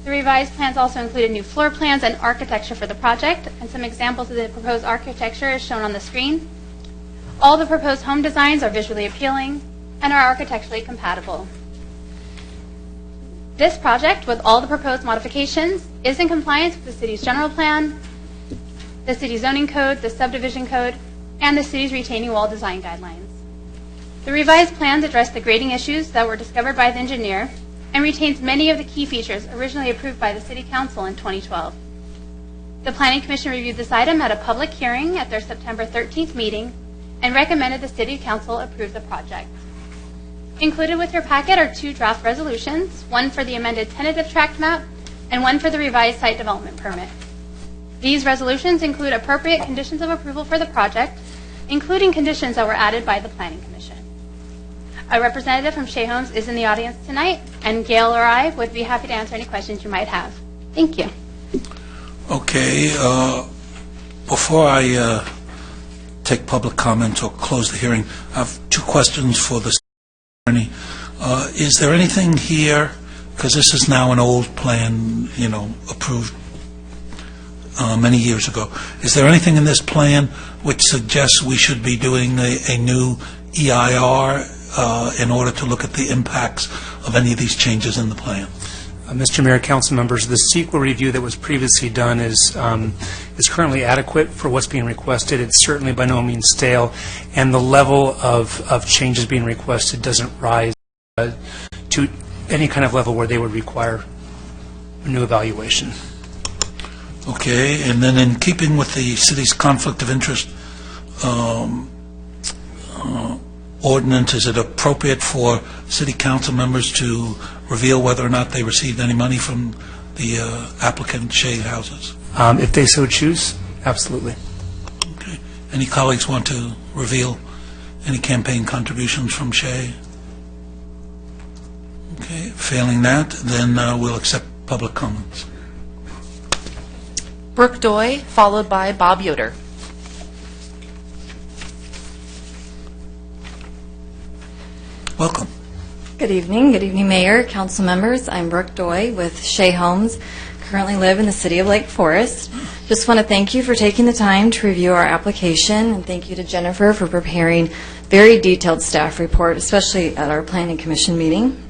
The revised plans also included new floor plans and architecture for the project, and some examples of the proposed architecture is shown on the screen. All the proposed home designs are visually appealing and are architecturally compatible. This project, with all the proposed modifications, is in compliance with the city's general plan, the city zoning code, the subdivision code, and the city's retaining wall design guidelines. The revised plans address the grading issues that were discovered by the engineer and retains many of the key features originally approved by the City Council in 2012. The Planning Commission reviewed this item at a public hearing at their September 13th meeting and recommended the City Council approve the project. Included with your packet are 2 draft resolutions, one for the amended tentative tract map and one for the revised site development permit. These resolutions include appropriate conditions of approval for the project, including conditions that were added by the Planning Commission. A representative from Shea Homes is in the audience tonight, and Gail or I would be happy to answer any questions you might have. Thank you. Okay, before I take public comment or close the hearing, I have 2 questions for the attorney. Is there anything here, because this is now an old plan, approved many years ago, is there anything in this plan which suggests we should be doing a new EIR in order to look at the impacts of any of these changes in the plan? Mr. Mayor, council members, the CEQA review that was previously done is currently adequate for what's being requested. It's certainly by no means stale, and the level of changes being requested doesn't rise to any kind of level where they would require a new evaluation. Okay, and then in keeping with the city's conflict of interest ordinance, is it appropriate for city council members to reveal whether or not they received any money from the applicant Shea Houses? If they so choose, absolutely. Okay. Any colleagues want to reveal any campaign contributions from Shea? Okay. Failing that, then we'll accept public comments. Brooke Doy, followed by Bob Yoder. Welcome. Good evening, Mayor, council members. I'm Brooke Doy with Shea Homes, currently live in the city of Lake Forest. Just want to thank you for taking the time to review our application, and thank you to Jennifer for preparing very detailed staff report, especially at our Planning Commission meeting.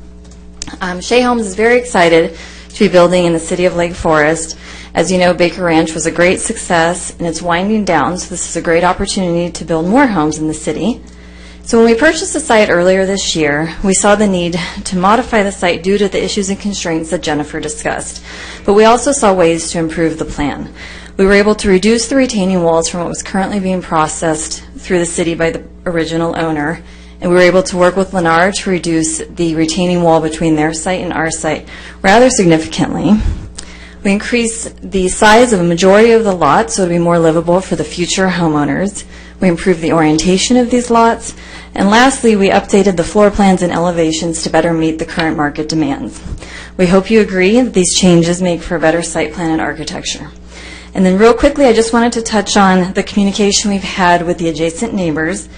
Shea Homes is very excited to be building in the city of Lake Forest. As you know, Baker Ranch was a great success, and it's winding down, so this is a great opportunity to build more homes in the city. So when we purchased the site earlier this year, we saw the need to modify the site due to the issues and constraints that Jennifer discussed. But we also saw ways to improve the plan. We were able to reduce the retaining walls from what was currently being processed through the city by the original owner, and we were able to work with Lennar to reduce the retaining wall between their site and our site rather significantly. We increased the size of a majority of the lots so it would be more livable for the future homeowners. We improved the orientation of these lots. And lastly, we updated the floor plans and elevations to better meet the current market demands. We hope you agree that these changes make for a better site plan and architecture. And then real quickly, I just wanted to touch on the communication we've had with the adjacent neighbors.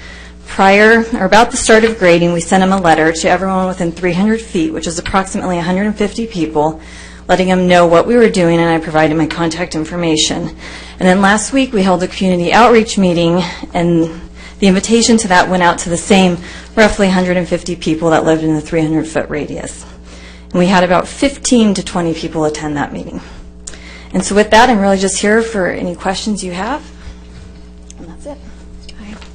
Prior, or about the start of grading, we sent them a letter to everyone within 300 feet, which is approximately 150 people, letting them know what we were doing, and I provided my contact information. And then last week, we held a community outreach meeting, and the invitation to that went out to the same roughly 150 people that lived in the 300-foot radius. And we had about 15 to 20 people attend that meeting. And so with that, I'm really just here for any questions you have. And that's it.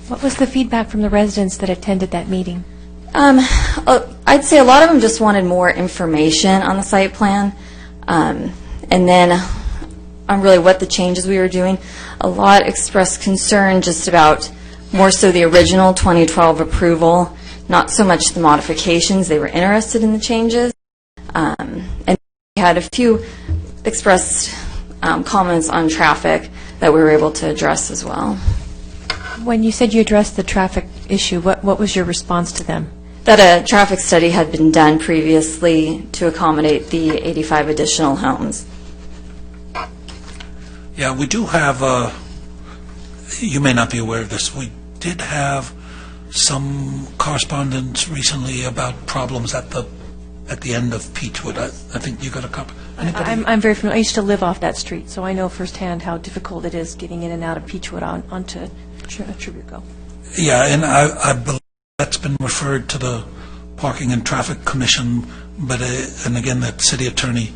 What was the feedback from the residents that attended that meeting? I'd say a lot of them just wanted more information on the site plan. And then on really what the changes we were doing. A lot expressed concern just about more so the original 2012 approval, not so much the modifications. They were interested in the changes. And we had a few expressed comments on traffic that we were able to address as well. When you said you addressed the traffic issue, what was your response to them? That a traffic study had been done previously to accommodate the 85 additional homes. Yeah, we do have, you may not be aware of this, we did have some correspondence recently about problems at the end of Peachwood. I think you got a copy. I'm very familiar. I used to live off that street, so I know firsthand how difficult it is getting in and out of Peachwood onto Tribuco. Yeah, and I believe that's been referred to the Parking and Traffic Commission, but and again, that city attorney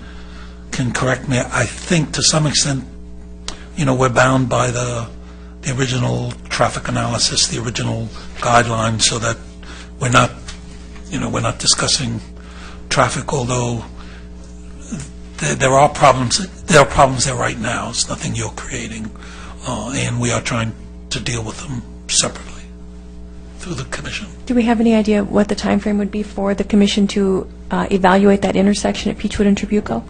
can correct me. I think to some extent, we're bound by the original traffic analysis, the original guidelines, so that we're not discussing traffic, although there are problems. There are problems there right now. It's nothing you're creating, and we are trying to deal with them separately through the commission. Do we have any idea what the time frame would be for the commission to evaluate that intersection at Peachwood and Tribuco?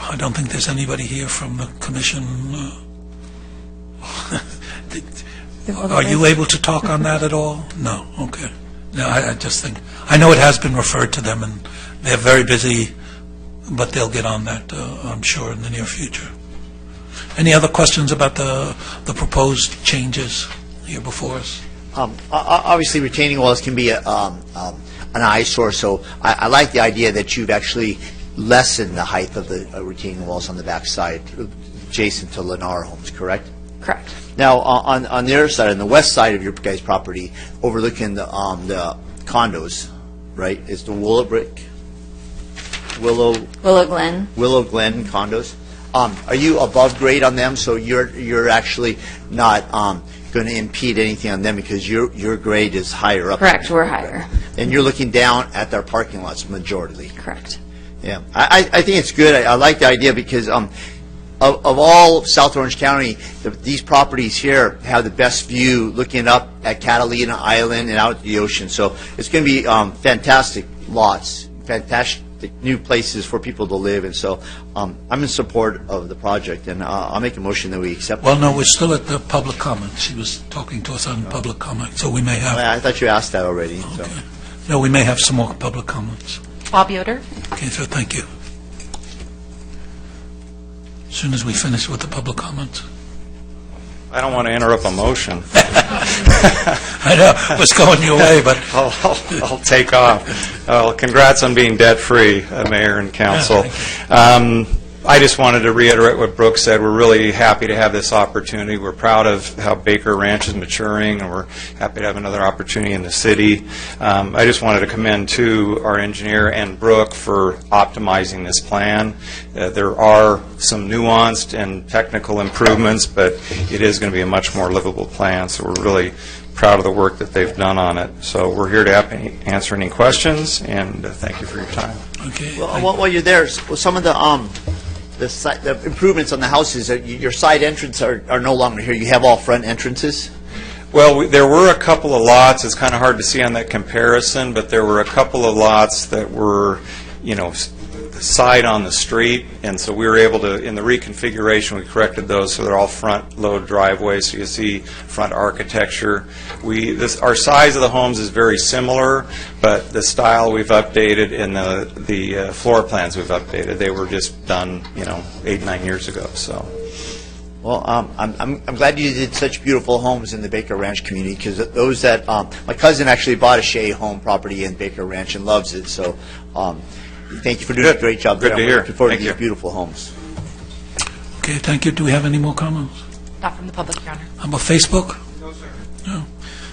I don't think there's anybody here from the commission. Are you able to talk on that at all? No. Okay. No, I just think, I know it has been referred to them, and they're very busy, but they'll get on that, I'm sure, in the near future. Any other questions about the proposed changes here before us? Obviously, retaining walls can be an eyesore, so I like the idea that you've actually lessened the height of the retaining walls on the back side, adjacent to Lennar Homes, correct? Correct. Now, on the other side, on the west side of your guys' property, overlooking the condos, right, is the Willow Glen condos. Are you above grade on them, so you're actually not going to impede anything on them because your grade is higher up? Correct, we're higher. And you're looking down at their parking lots majorly. Correct. Yeah, I think it's good. I like the idea because of all of South Orange County, these properties here have the best view looking up at Catalina Island and out at the ocean. So it's going to be fantastic lots, fantastic new places for people to live. And so I'm in support of the project, and I'll make a motion that we accept. Well, no, we're still at the public comment. She was talking to us on public comment, so we may have... I thought you asked that already. Okay. So. No, we may have some more public comments. Bob Yoder. Okay, so thank you. As soon as we finish with the public comments. I don't want to interrupt a motion. I know, it was going your way, but... I'll take off. Well, congrats on being debt-free, Mayor and Council. I just wanted to reiterate what Brooke said. We're really happy to have this opportunity. We're proud of how Baker Ranch is maturing, and we're happy to have another opportunity in the city. I just wanted to commend, too, our engineer and Brooke for optimizing this plan. There are some nuanced and technical improvements, but it is going to be a much more livable plan, so we're really proud of the work that they've done on it. So we're here to answer any questions, and thank you for your time. Okay. Well, while you're there, some of the improvements on the houses, your side entrance are no longer here. You have all front entrances? Well, there were a couple of lots. It's kind of hard to see on that comparison, but there were a couple of lots that were, side on the street, and so we were able to, in the reconfiguration, we corrected those so they're all front-load driveways, so you see front architecture. Our size of the homes is very similar, but the style we've updated and the floor plans we've updated. They were just done, 8-9 years ago. So. Well, I'm glad you did such beautiful homes in the Baker Ranch community, because those that my cousin actually bought a Shea home property in Baker Ranch and loves it. So. Thank you for doing a great job. Good to hear. Looking forward to these beautiful homes. Okay, thank you. Do we have any more comments? Not from the public, Your Honor. About Facebook? No, sir. No.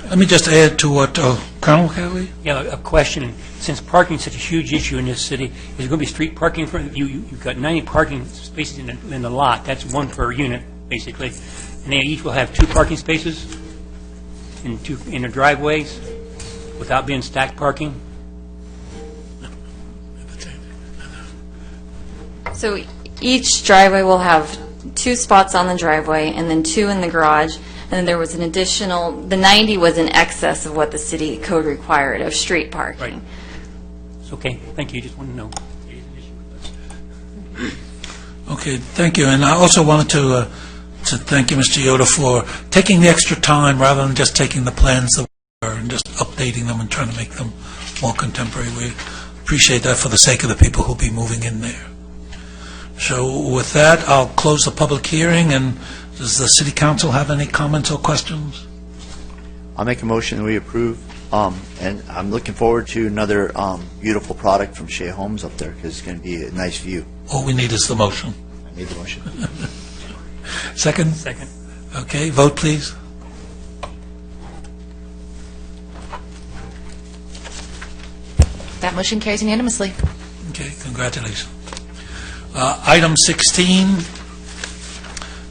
Let me just add to what Colonel Kelly? Yeah, a question. Since parking is such a huge issue in this city, is there going to be street parking for you? You've got 90 parking spaces in the lot. That's one per unit, basically. And they each will have 2 parking spaces in their driveways without being stacked parking. So each driveway will have 2 spots on the driveway and then 2 in the garage. And then there was an additional, the 90 was in excess of what the city code required of street parking. Right. It's okay. Thank you. Just wanted to know. Okay, thank you. And I also wanted to thank you, Mr. Yoder, for taking the extra time rather than just taking the plans that were and just updating them and trying to make them more contemporary. We appreciate that for the sake of the people who'll be moving in there. So with that, I'll close the public hearing, and does the City Council have any comments or questions? I'll make a motion that we approve, and I'm looking forward to another beautiful product from Shea Homes up there, because it's going to be a nice view. All we need is the motion. I made the motion. Second? Second. Okay, vote please. That motion carries unanimously. Okay, congratulations. Item 16,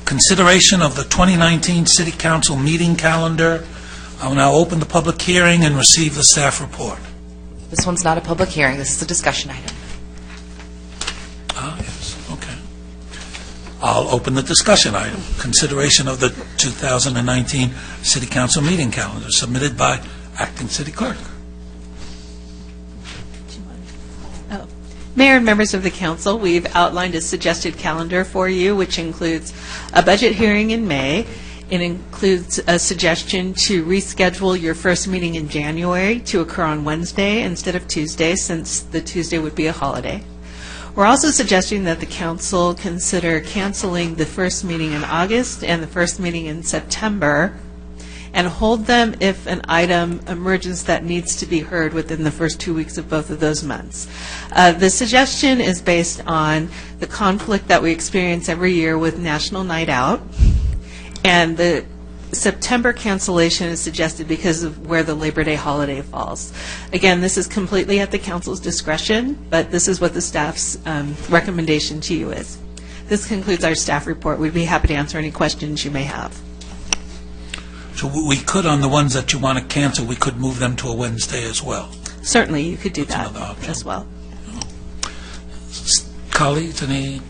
consideration of the 2019 City Council meeting calendar. I will now open the public hearing and receive the staff report. This one's not a public hearing. This is a discussion item. Ah, yes, okay. I'll open the discussion item, consideration of the 2019 City Council meeting calendar submitted by Acting City Clerk. Mayor and members of the council, we've outlined a suggested calendar for you, which includes a budget hearing in May. It includes a suggestion to reschedule your first meeting in January to occur on Wednesday instead of Tuesday, since the Tuesday would be a holiday. We're also suggesting that the council consider canceling the first meeting in August and the first meeting in September, and hold them if an item emerges that needs to be heard within the first 2 weeks of both of those months. The suggestion is based on the conflict that we experience every year with National Night Out, and the September cancellation is suggested because of where the Labor Day holiday falls. Again, this is completely at the council's discretion, but this is what the staff's recommendation to you is. This concludes our staff report. We'd be happy to answer any questions you may have. So we could, on the ones that you want to cancel, we could move them to a Wednesday as well. Certainly, you could do that as well. Colleagues, any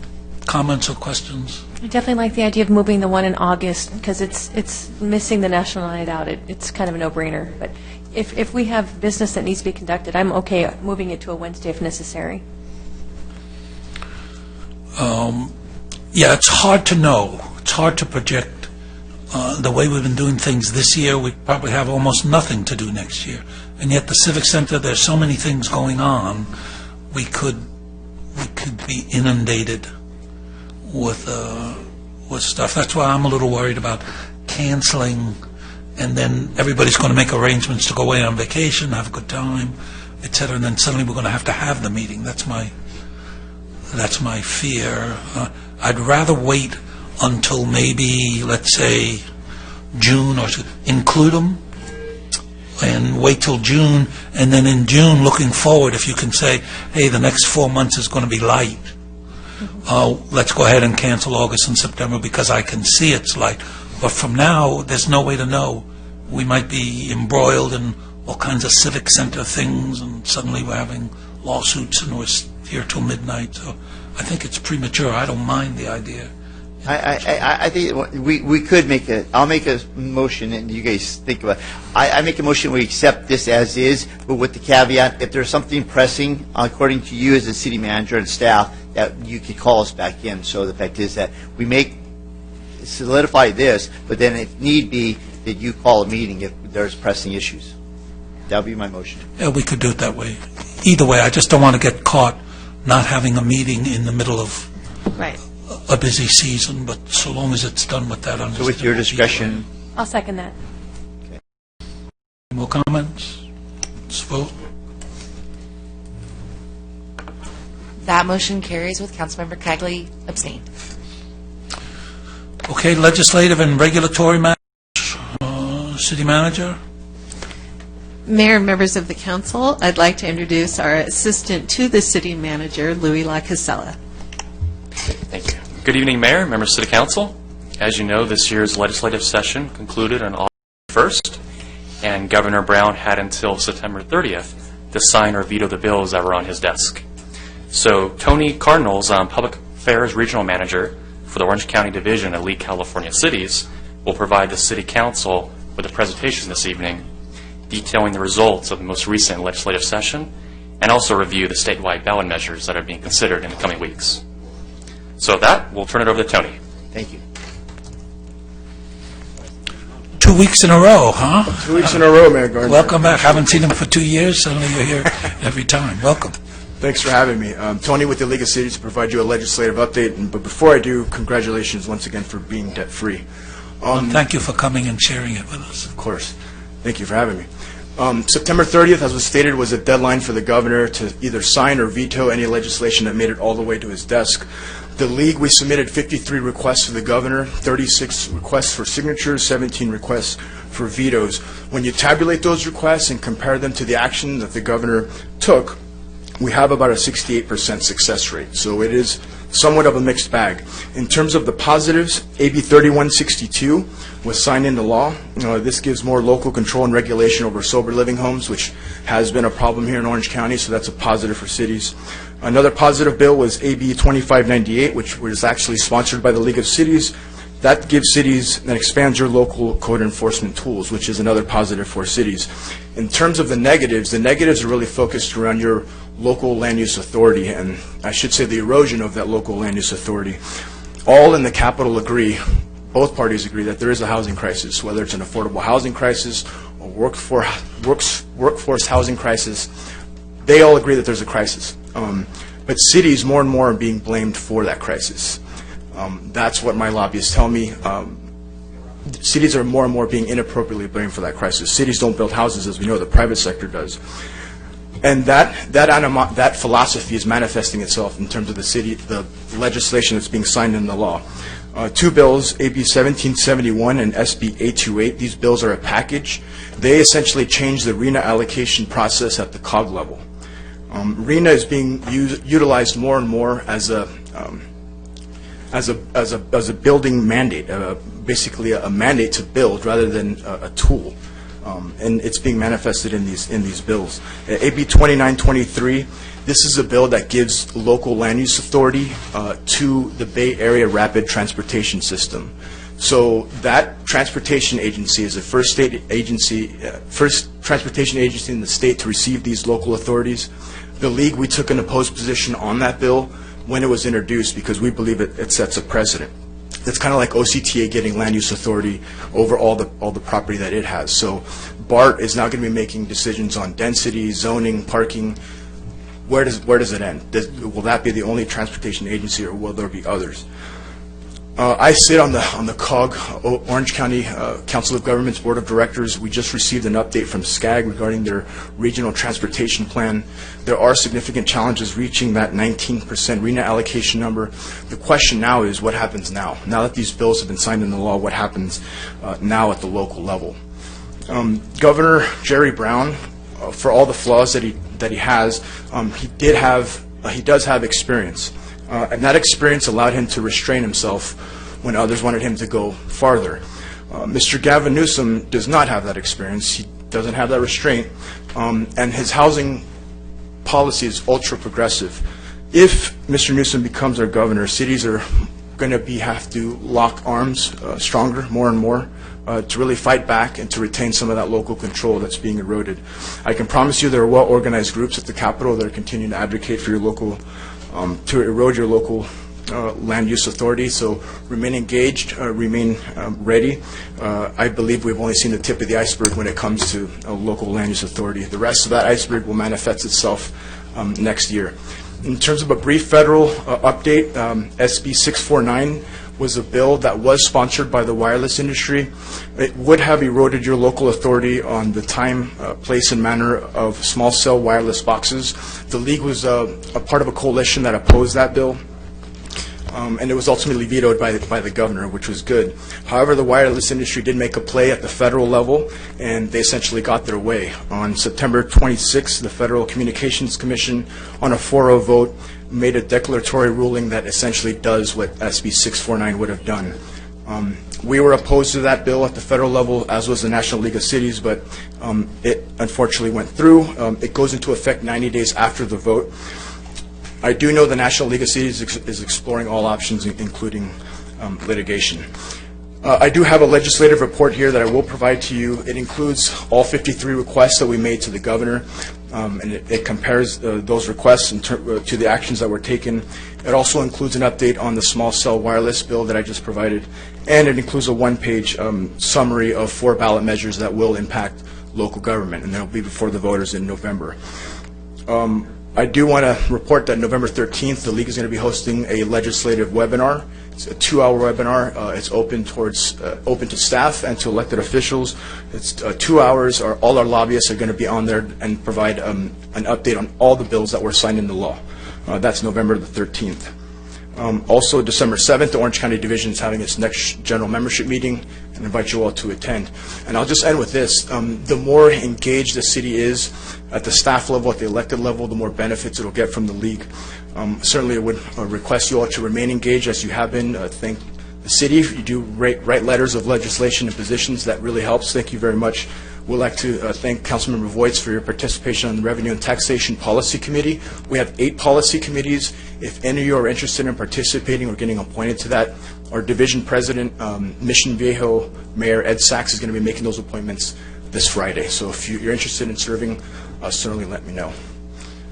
comments or questions? I definitely like the idea of moving the one in August, because it's missing the National Night Out. It's kind of a no-brainer. But if we have business that needs to be conducted, I'm okay moving it to a Wednesday if necessary. Yeah, it's hard to know. It's hard to project. The way we've been doing things this year, we probably have almost nothing to do next year. And yet the Civic Center, there's so many things going on, we could be inundated with stuff. That's why I'm a little worried about canceling and then everybody's going to make arrangements to go away on vacation, have a good time, et cetera, and then suddenly we're going to have the meeting. That's my fear. I'd rather wait until maybe, let's say, June, or include them, and wait till June, and then in June, looking forward, if you can say, hey, the next 4 months is going to be light. Let's go ahead and cancel August and September because I can see it's light. But from now, there's no way to know. We might be embroiled in all kinds of civic center things, and suddenly we're having lawsuits and we're here till midnight. So I think it's premature. I don't mind the idea. I think we could make I'll make a motion, and you guys think about it. I make a motion we accept this as is, but with the caveat, if there's something pressing, according to you as a city manager and staff, that you could call us back in. So the fact is that we solidify this, but then if need be, that you call a meeting if there's pressing issues. That would be my motion. Yeah, we could do it that way. Either way, I just don't want to get caught not having a meeting in the middle of Right. a busy season, but so long as it's done with that understanding. So with your discretion. I'll second that. Any more comments? Let's vote. That motion carries with Councilmember Cagley abstained. Okay, legislative and regulatory matters. City manager? Mayor and members of the council, I'd like to introduce our assistant to the city manager, Louis LaCasella. Thank you. Good evening, Mayor, members of City Council. As you know, this year's legislative session concluded on August 1st, and Governor Brown had until September 30th to sign or veto the bills that were on his desk. So Tony Cardinals, Public Affairs Regional Manager for the Orange County Division of League California Cities, will provide the City Council with a presentation this evening detailing the results of the most recent legislative session and also review the statewide ballot measures that are being considered in the coming weeks. So with that, we'll turn it over to Tony. Thank you. 2 weeks in a row, huh? 2 weeks in a row, Mayor Gardner. Welcome back. Haven't seen him for 2 years. Suddenly you're here every time. Welcome. Thanks for having me. Tony with the League of Cities to provide you a legislative update. But before I do, congratulations once again for being debt-free. Thank you for coming and sharing it with us. Of course. Thank you for having me. September 30th, as was stated, was a deadline for the governor to either sign or veto any legislation that made it all the way to his desk. The League, we submitted 53 requests to the governor, 36 requests for signatures, 17 requests for vetoes. When you tabulate those requests and compare them to the action that the governor took, we have about a 68% success rate. So it is somewhat of a mixed bag. In terms of the positives, AB 3162 was signed into law. This gives more local control and regulation over sober living homes, which has been a problem here in Orange County, so that's a positive for cities. Another positive bill was AB 2598, which was actually sponsored by the League of Cities. That gives cities and expands your local code enforcement tools, which is another positive for cities. In terms of the negatives are really focused around your local land use authority, and I should say the erosion of that local land use authority. All in the capital agree, both parties agree that there is a housing crisis, whether it's an affordable housing crisis or workforce housing crisis. They all agree that there's a crisis. But cities more and more are being blamed for that crisis. That's what my lobbyists tell me. Cities are more and more being inappropriately blamed for that crisis. Cities don't build houses, as we know, the private sector does. And that philosophy is manifesting itself in terms of the legislation that's being signed into law. Two bills, AB 1771 and SB 828, these bills are a package. They essentially change the RENA allocation process at the COG level. RENA is being utilized more and more as a building mandate, basically a mandate to build rather than a tool. And it's being manifested in these bills. AB 2923, this is a bill that gives local land use authority to the Bay Area Rapid Transportation System. So that transportation agency is the first transportation agency in the state to receive these local authorities. The League, we took an opposed position on that bill when it was introduced because we believe it sets a precedent. It's kind of like OCTA getting land use authority over all the property that it has. So BART is now going to be making decisions on density, zoning, parking. Where does it end? Will that be the only transportation agency, or will there be others? I sit on the COG, Orange County Council of Governments Board of Directors. We just received an update from SCAG regarding their regional transportation plan. There are significant challenges reaching that 19% RENA allocation number. The question now is, what happens now? Now that these bills have been signed into law, what happens now at the local level? Governor Jerry Brown, for all the flaws that he has, he does have experience. And that experience allowed him to restrain himself when others wanted him to go farther. Mr. Gavin Newsom does not have that experience. He doesn't have that restraint. And his housing policy is ultra-progressive. If Mr. Newsom becomes our governor, cities are going to have to lock arms stronger, more and more, to really fight back and to retain some of that local control that's being eroded. I can promise you there are well-organized groups at the Capitol that are continuing to advocate for your local to erode your local land use authority. So remain engaged, remain ready. I believe we've only seen the tip of the iceberg when it comes to a local land use authority. The rest of that iceberg will manifest itself next year. In terms of a brief federal update, SB 649 was a bill that was sponsored by the wireless industry. It would have eroded your local authority on the time, place, and manner of small cell wireless boxes. The league was a part of a coalition that opposed that bill, and it was ultimately vetoed by the governor, which was good. However, the wireless industry did make a play at the federal level, and they essentially got their way. On September 26th, the Federal Communications Commission, on a 4-0 vote, made a declaratory ruling that essentially does what SB 649 would have done. We were opposed to that bill at the federal level, as was the National League of Cities, but it unfortunately went through. It goes into effect 90 days after the vote. I do know the National League of Cities is exploring all options, including litigation. I do have a legislative report here that I will provide to you. It includes all 53 requests that we made to the governor, and it compares those requests to the actions that were taken. It also includes an update on the small cell wireless bill that I just provided, and it includes a one-page summary of 4 ballot measures that will impact local government, and they'll be before the voters in November. I do want to report that November 13th, the League is going to be hosting a legislative webinar. It's a 2-hour webinar. It's open to staff and to elected officials. It's 2 hours. All our lobbyists are going to be on there and provide an update on all the bills that were signed into law. That's November the 13th. Also, December 7th, the Orange County Division is having its next general membership meeting, and invite you all to attend. And I'll just end with this. The more engaged the city is at the staff level, at the elected level, the more benefits it'll get from the League. Certainly, I would request you all to remain engaged as you have been. Thank the city. If you do write letters of legislation and positions, that really helps. Thank you very much. We'd like to thank Councilmember Voights for your participation on the Revenue and Taxation Policy Committee. We have 8 policy committees. If any of you are interested in participating or getting appointed to that, our division president, Mission Viejo Mayor Ed Sachs, is going to be making those appointments this Friday. So if you're interested in serving, certainly let me know.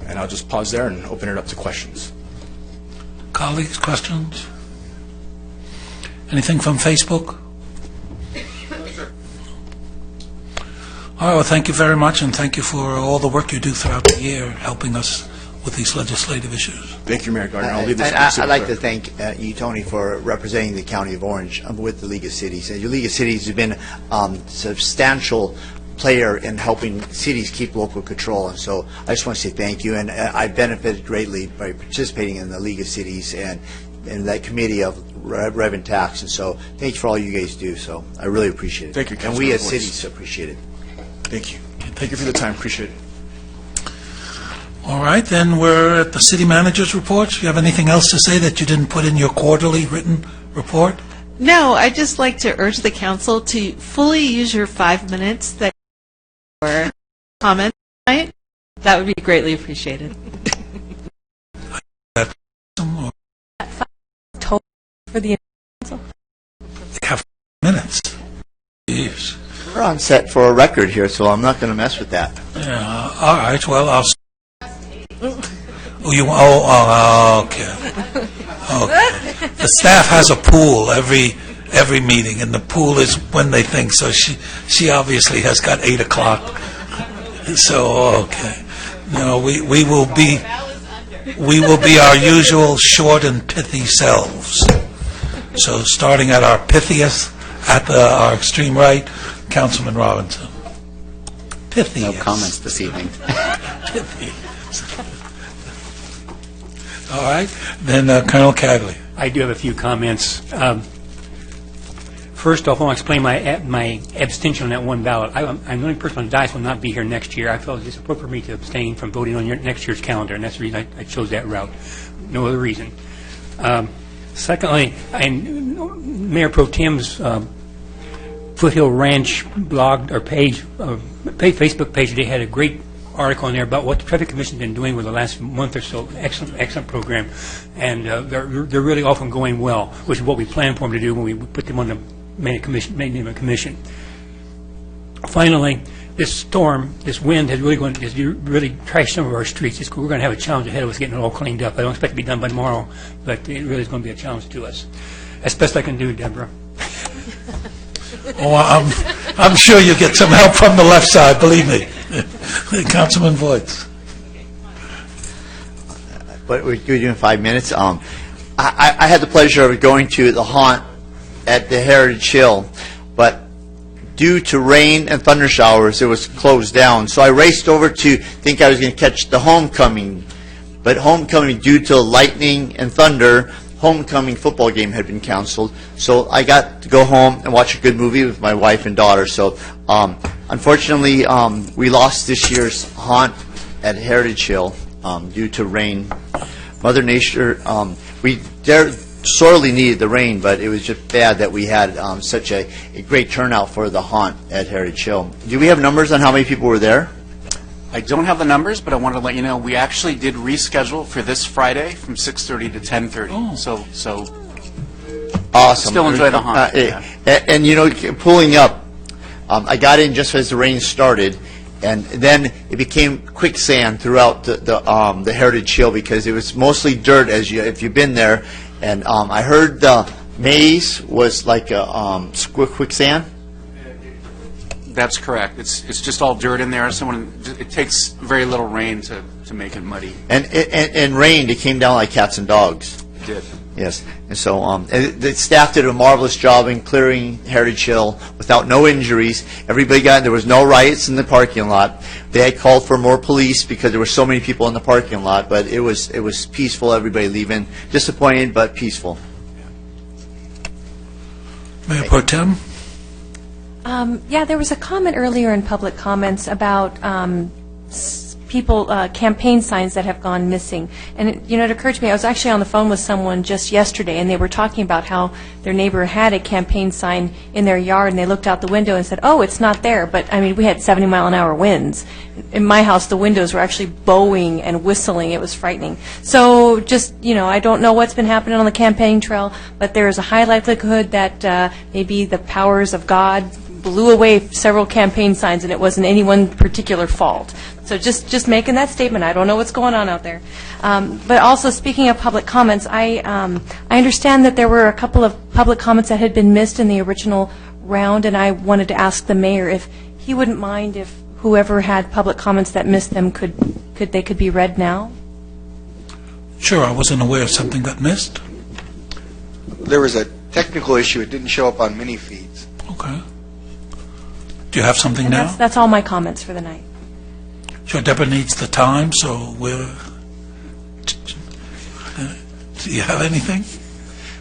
And I'll just pause there and open it up to questions. Colleagues, questions? Anything from Facebook? All right, well, thank you very much, and thank you for all the work you do throughout the year helping us with these legislative issues. Thank you, Mayor Gardner. I'll leave this. I'd like to thank you, Tony, for representing the County of Orange with the League of Cities. Your League of Cities has been a substantial player in helping cities keep local control, and so I just want to say thank you. And I benefited greatly by participating in the League of Cities and in that committee of Rev and Tax, and so thank you for all you guys do. So I really appreciate it. Thank you, and we as Councilmember Voights. cities appreciate it. Thank you. Thank you for the time. Appreciate it. All right, then we're at the city manager's report. Do you have anything else to say that you didn't put in your quarterly written report? No, I'd just like to urge the council to fully use your 5 minutes that for comments tonight. That would be greatly appreciated. Total for the council. They have 5 minutes. Jeez. We're on set for a record here, so I'm not going to mess with that. Yeah, all right, well, I'll... okay. Okay. The staff has a pool every meeting, and the pool is when they think, so she obviously has got 8 o'clock. So, okay. No, we will be our usual short and pithy selves. So starting at our pithiest, at our extreme right, Councilman Robinson. Pithiest. No comments this evening. All right. Then Colonel Cagley. I do have a few comments. First off, I want to explain my abstention on that one ballot. I'm the only person on the dais will not be here next year. I felt it's appropriate for me to abstain from voting on next year's calendar, and that's the reason I chose that route. No other reason. Secondly, Mayor Pro Tem's Foothill Ranch blog or page, Facebook page, they had a great article in there about what the Traffic Commission's been doing with the last month or so. Excellent program, and they're really often going well, which is what we planned for them to do when we put them on the main commission. Finally, this storm, this wind has really trashed some of our streets. We're going to have a challenge ahead of us getting it all cleaned up. I don't expect it to be done by tomorrow, but it really is going to be a challenge to us. As best I can do, Deborah. Oh, I'm sure you get some help from the left side, believe me. Councilman Voigt. But we're doing 5 minutes. I had the pleasure of going to the haunt at the Heritage Hill, but due to rain and thunder showers, it was closed down. So I raced over to think I was going to catch the homecoming, but homecoming, due to lightning and thunder, homecoming football game had been canceled. So I got to go home and watch a good movie with my wife and daughter. So unfortunately, we lost this year's haunt at Heritage Hill due to rain. Mother Nature, we sorely needed the rain, but it was just bad that we had such a great turnout for the haunt at Heritage Hill. Do we have numbers on how many people were there? I don't have the numbers, but I wanted to let you know we actually did reschedule for this Friday from 6:30 to 10:30. Oh. So Awesome. still enjoy the haunt. And you know, pulling up, I got in just as the rain started, and then it became quicksand throughout the Heritage Hill because it was mostly dirt if you've been there. And I heard the maze was like a quicksand. That's correct. It's just all dirt in there. It takes very little rain to make it muddy. And rained. It came down like cats and dogs. It did. Yes. And so the staff did a marvelous job in clearing Heritage Hill without no injuries. Everybody there was no riots in the parking lot. They had called for more police because there were so many people in the parking lot, but it was peaceful. Everybody leaving. Disappointed, but peaceful. Mayor Pro Tem? Yeah, there was a comment earlier in public comments about campaign signs that have gone missing. And it occurred to me, I was actually on the phone with someone just yesterday, and they were talking about how their neighbor had a campaign sign in their yard, and they looked out the window and said, oh, it's not there. But, I mean, we had 70-mile-an-hour winds. In my house, the windows were actually bowing and whistling. It was frightening. So just, I don't know what's been happening on the campaign trail, but there is a high likelihood that maybe the powers of God blew away several campaign signs, and it wasn't any one particular fault. So just making that statement. I don't know what's going on out there. But also, speaking of public comments, I understand that there were a couple of public comments that had been missed in the original round, and I wanted to ask the mayor if he wouldn't mind if whoever had public comments that missed them could be read now. Sure, I wasn't aware of something got missed. There was a technical issue. It didn't show up on mini feeds. Okay. Do you have something And now? that's all my comments for the night. Sure, Deborah needs the time, so we're... Do you have anything?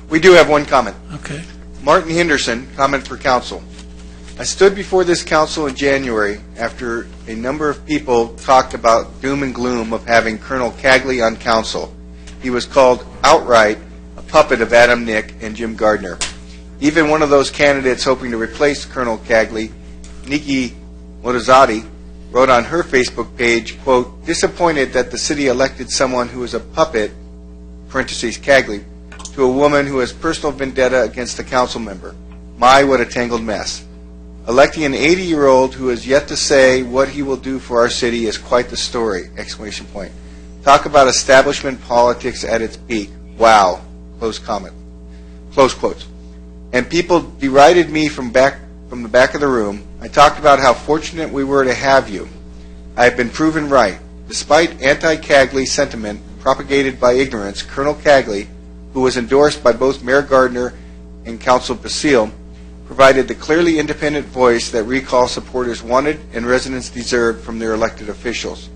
We do have one comment. Okay. Martin Henderson, comment for council. I stood before this council in January after a number of people talked about doom and gloom of having Colonel Cagley on council. He was called outright a puppet of Adam Nick and Jim Gardner. Even one of those candidates hoping to replace Colonel Cagley, Nikki Motazzati, wrote on her Facebook page, quote, disappointed that the city elected someone who is a puppet, parentheses Cagley, to a woman who has personal vendetta against a council member. My, what a tangled mess. Electing an 80-year-old who has yet to say what he will do for our city is quite the story, exclamation point. Talk about establishment politics at its peak. Wow, close comment. Close quotes. And people derided me from the back of the room. I talked about how fortunate we were to have you. I have been proven right. Despite anti-Cagley sentiment propagated by ignorance, Colonel Cagley, who was endorsed by both Mayor Gardner and Council Basile provided the clearly independent voice that recall supporters wanted and residents deserved from their elected officials.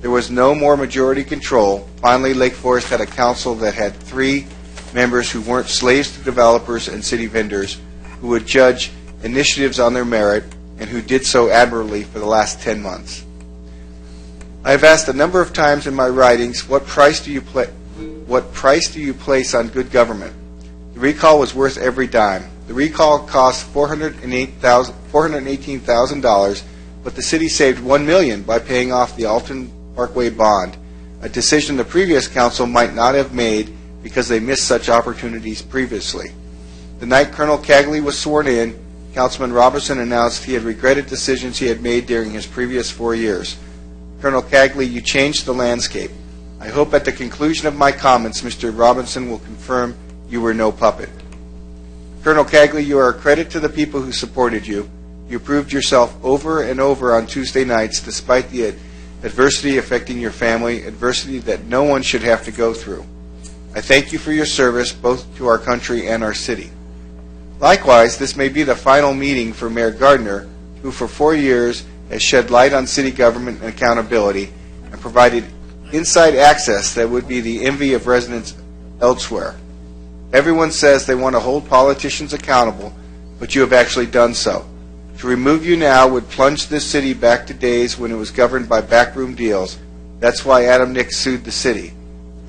There was no more majority control. Finally, Lake Forest had a council that had 3 members who weren't slaves to developers and city vendors, who would judge initiatives on their merit, and who did so admirably for the last 10 months. I have asked a number of times in my writings, what price do you place on good government? The recall was worth every dime. The recall cost $418,000, but the city saved $1 million by paying off the Alton Parkway bond, a decision the previous council might not have made because they missed such opportunities previously. The night Colonel Cagley was sworn in, Councilman Robinson announced he had regretted decisions he had made during his previous 4 years. Colonel Cagley, you changed the landscape. I hope at the conclusion of my comments, Mr. Robinson will confirm you were no puppet. Colonel Cagley, you are a credit to the people who supported you. You proved yourself over and over on Tuesday nights despite the adversity affecting your family, adversity that no one should have to go through. I thank you for your service both to our country and our city. Likewise, this may be the final meeting for Mayor Gardner, who for 4 years has shed light on city government and accountability and provided inside access that would be the envy of residents elsewhere. Everyone says they want to hold politicians accountable, but you have actually done so. To remove you now would plunge this city back to days when it was governed by backroom deals. That's why Adam Nix sued the city.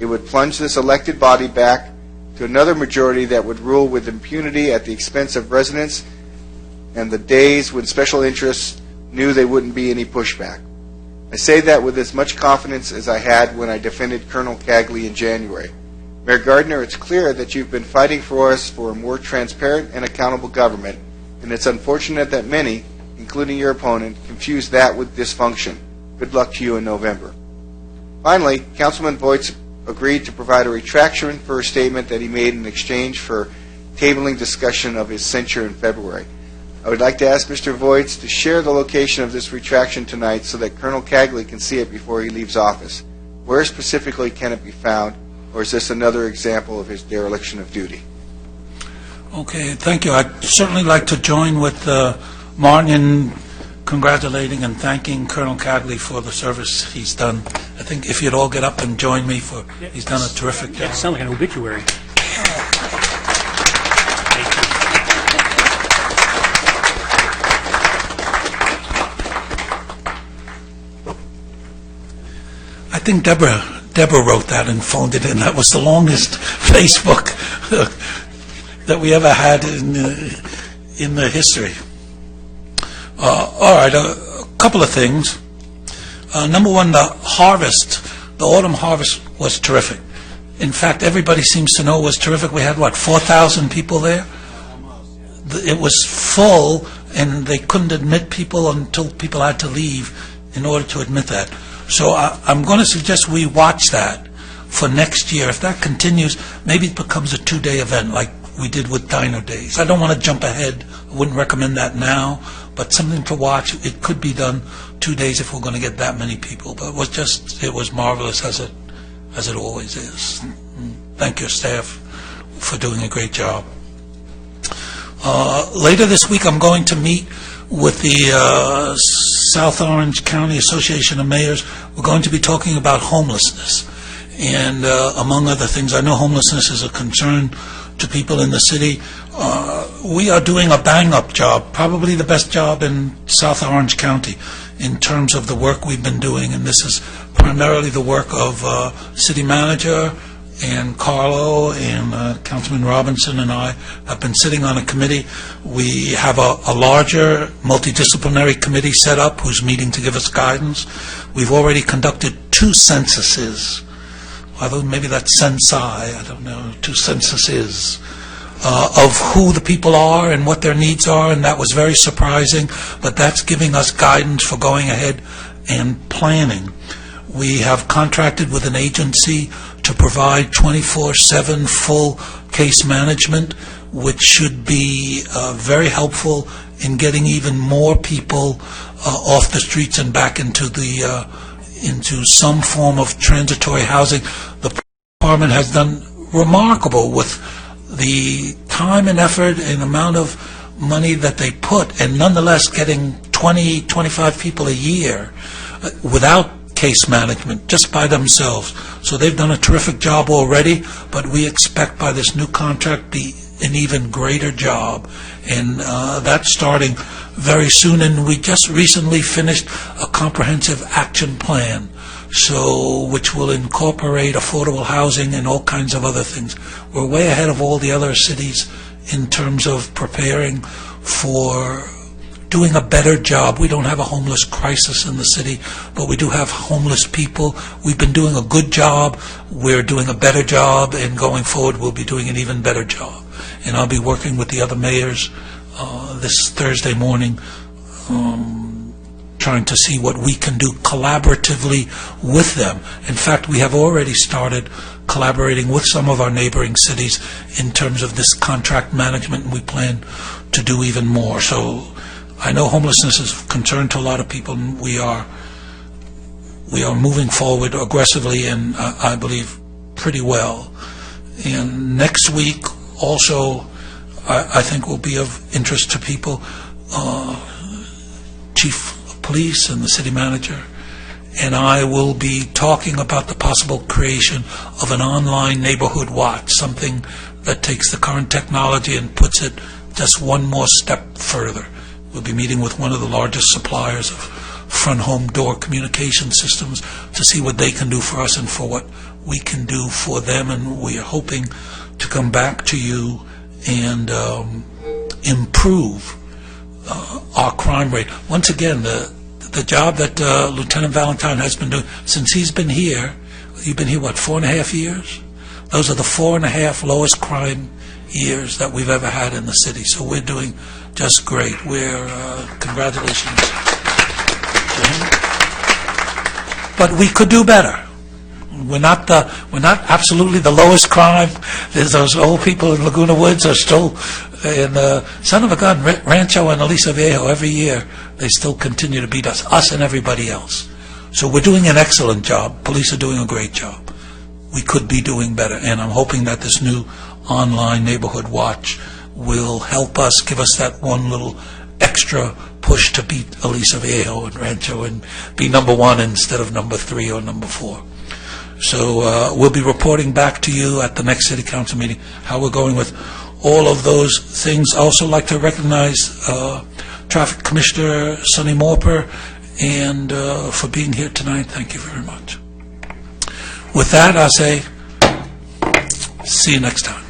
It would plunge this elected body back to another majority that would rule with impunity at the expense of residents and the days when special interests knew there wouldn't be any pushback. I say that with as much confidence as I had when I defended Colonel Cagley in January. Mayor Gardner, it's clear that you've been fighting for us for a more transparent and accountable government, and it's unfortunate that many, including your opponent, confuse that with dysfunction. Good luck to you in November. Finally, Councilman Voigt agreed to provide a retraction for a statement that he made in exchange for tabling discussion of his censure in February. I would like to ask Mr. Voigt to share the location of this retraction tonight so that Colonel Cagley can see it before he leaves office. Where specifically can it be found, or is this another example of his dereliction of duty? Okay, thank you. I'd certainly like to join with Martin in congratulating and thanking Colonel Cagley for the service he's done. I think if you'd all get up and join me for, he's done a terrific job. That sounds like an obituary. I think Deborah wrote that and phoned it in. That was the longest Facebook that we ever had in the history. All right, a couple of things. Number one, the autumn harvest was terrific. In fact, everybody seems to know it was terrific. We had, 4,000 people there? It was full, and they couldn't admit people until people had to leave in order to admit that. So I'm going to suggest we watch that for next year. If that continues, maybe it becomes a 2-day event like we did with Dino Days. I don't want to jump ahead. I wouldn't recommend that now, but something to watch. It could be done 2 days if we're going to get that many people. But it was marvelous as it always is. Thank your staff for doing a great job. Later this week, I'm going to meet with the South Orange County Association of Mayors. We're going to be talking about homelessness. And among other things, I know homelessness is a concern to people in the city. We are doing a bang-up job, probably the best job in South Orange County in terms of the work we've been doing. And this is primarily the work of city manager and Carlo and Councilman Robinson and I have been sitting on a committee. We have a larger multidisciplinary committee set up who's meeting to give us guidance. We've already conducted 2 censuses, although maybe that's censi, I don't know, 2 censuses of who the people are and what their needs are, and that was very surprising, but that's giving us guidance for going ahead and planning. We have contracted with an agency to provide 24/7 full case management, which should be very helpful in getting even more people off the streets and back into some form of transitory housing. The department has done remarkable with the time and effort and amount of money that they put, and nonetheless getting 20, 25 people a year without case management, just by themselves. So they've done a terrific job already, but we expect by this new contract be an even greater job, and that's starting very soon. And we just recently finished a comprehensive action plan, so which will incorporate affordable housing and all kinds of other things. We're way ahead of all the other cities in terms of preparing for doing a better job. We don't have a homeless crisis in the city, but we do have homeless people. We've been doing a good job. We're doing a better job, and going forward we'll be doing an even better job. And I'll be working with the other mayors this Thursday morning, trying to see what we can do collaboratively with them. In fact, we have already started collaborating with some of our neighboring cities in terms of this contract management, and we plan to do even more. So I know homelessness is of concern to a lot of people, and we are moving forward aggressively, and I believe pretty well. And next week also, I think will be of interest to people. Chief of Police and the city manager and I will be talking about the possible creation of an online neighborhood watch, something that takes the current technology and puts it just one more step further. We'll be meeting with one of the largest suppliers of front home door communication systems to see what they can do for us and for what we can do for them, and we are hoping to come back to you and improve our crime rate. Once again, the job that Lieutenant Valentine has been doing since he's been here, you've been here, what, 4.5 years? Those are the 4.5 lowest crime years that we've ever had in the city. So we're doing just great. We're, congratulations to him. But we could do better. We're not absolutely the lowest crime. There's those old people in Laguna Woods are still in son of a gun, Rancho and Aliso Viejo. Every year they still continue to beat us and everybody else. So we're doing an excellent job. Police are doing a great job. We could be doing better, and I'm hoping that this new online neighborhood watch will help us, give us that one little extra push to beat Aliso Viejo and Rancho and be number 1 instead of number 3 or number 4. So we'll be reporting back to you at the next City Council meeting how we're going with all of those things. I also like to recognize Traffic Commissioner Sonny Morper and for being here tonight. Thank you very much. With that, I say, see you next time.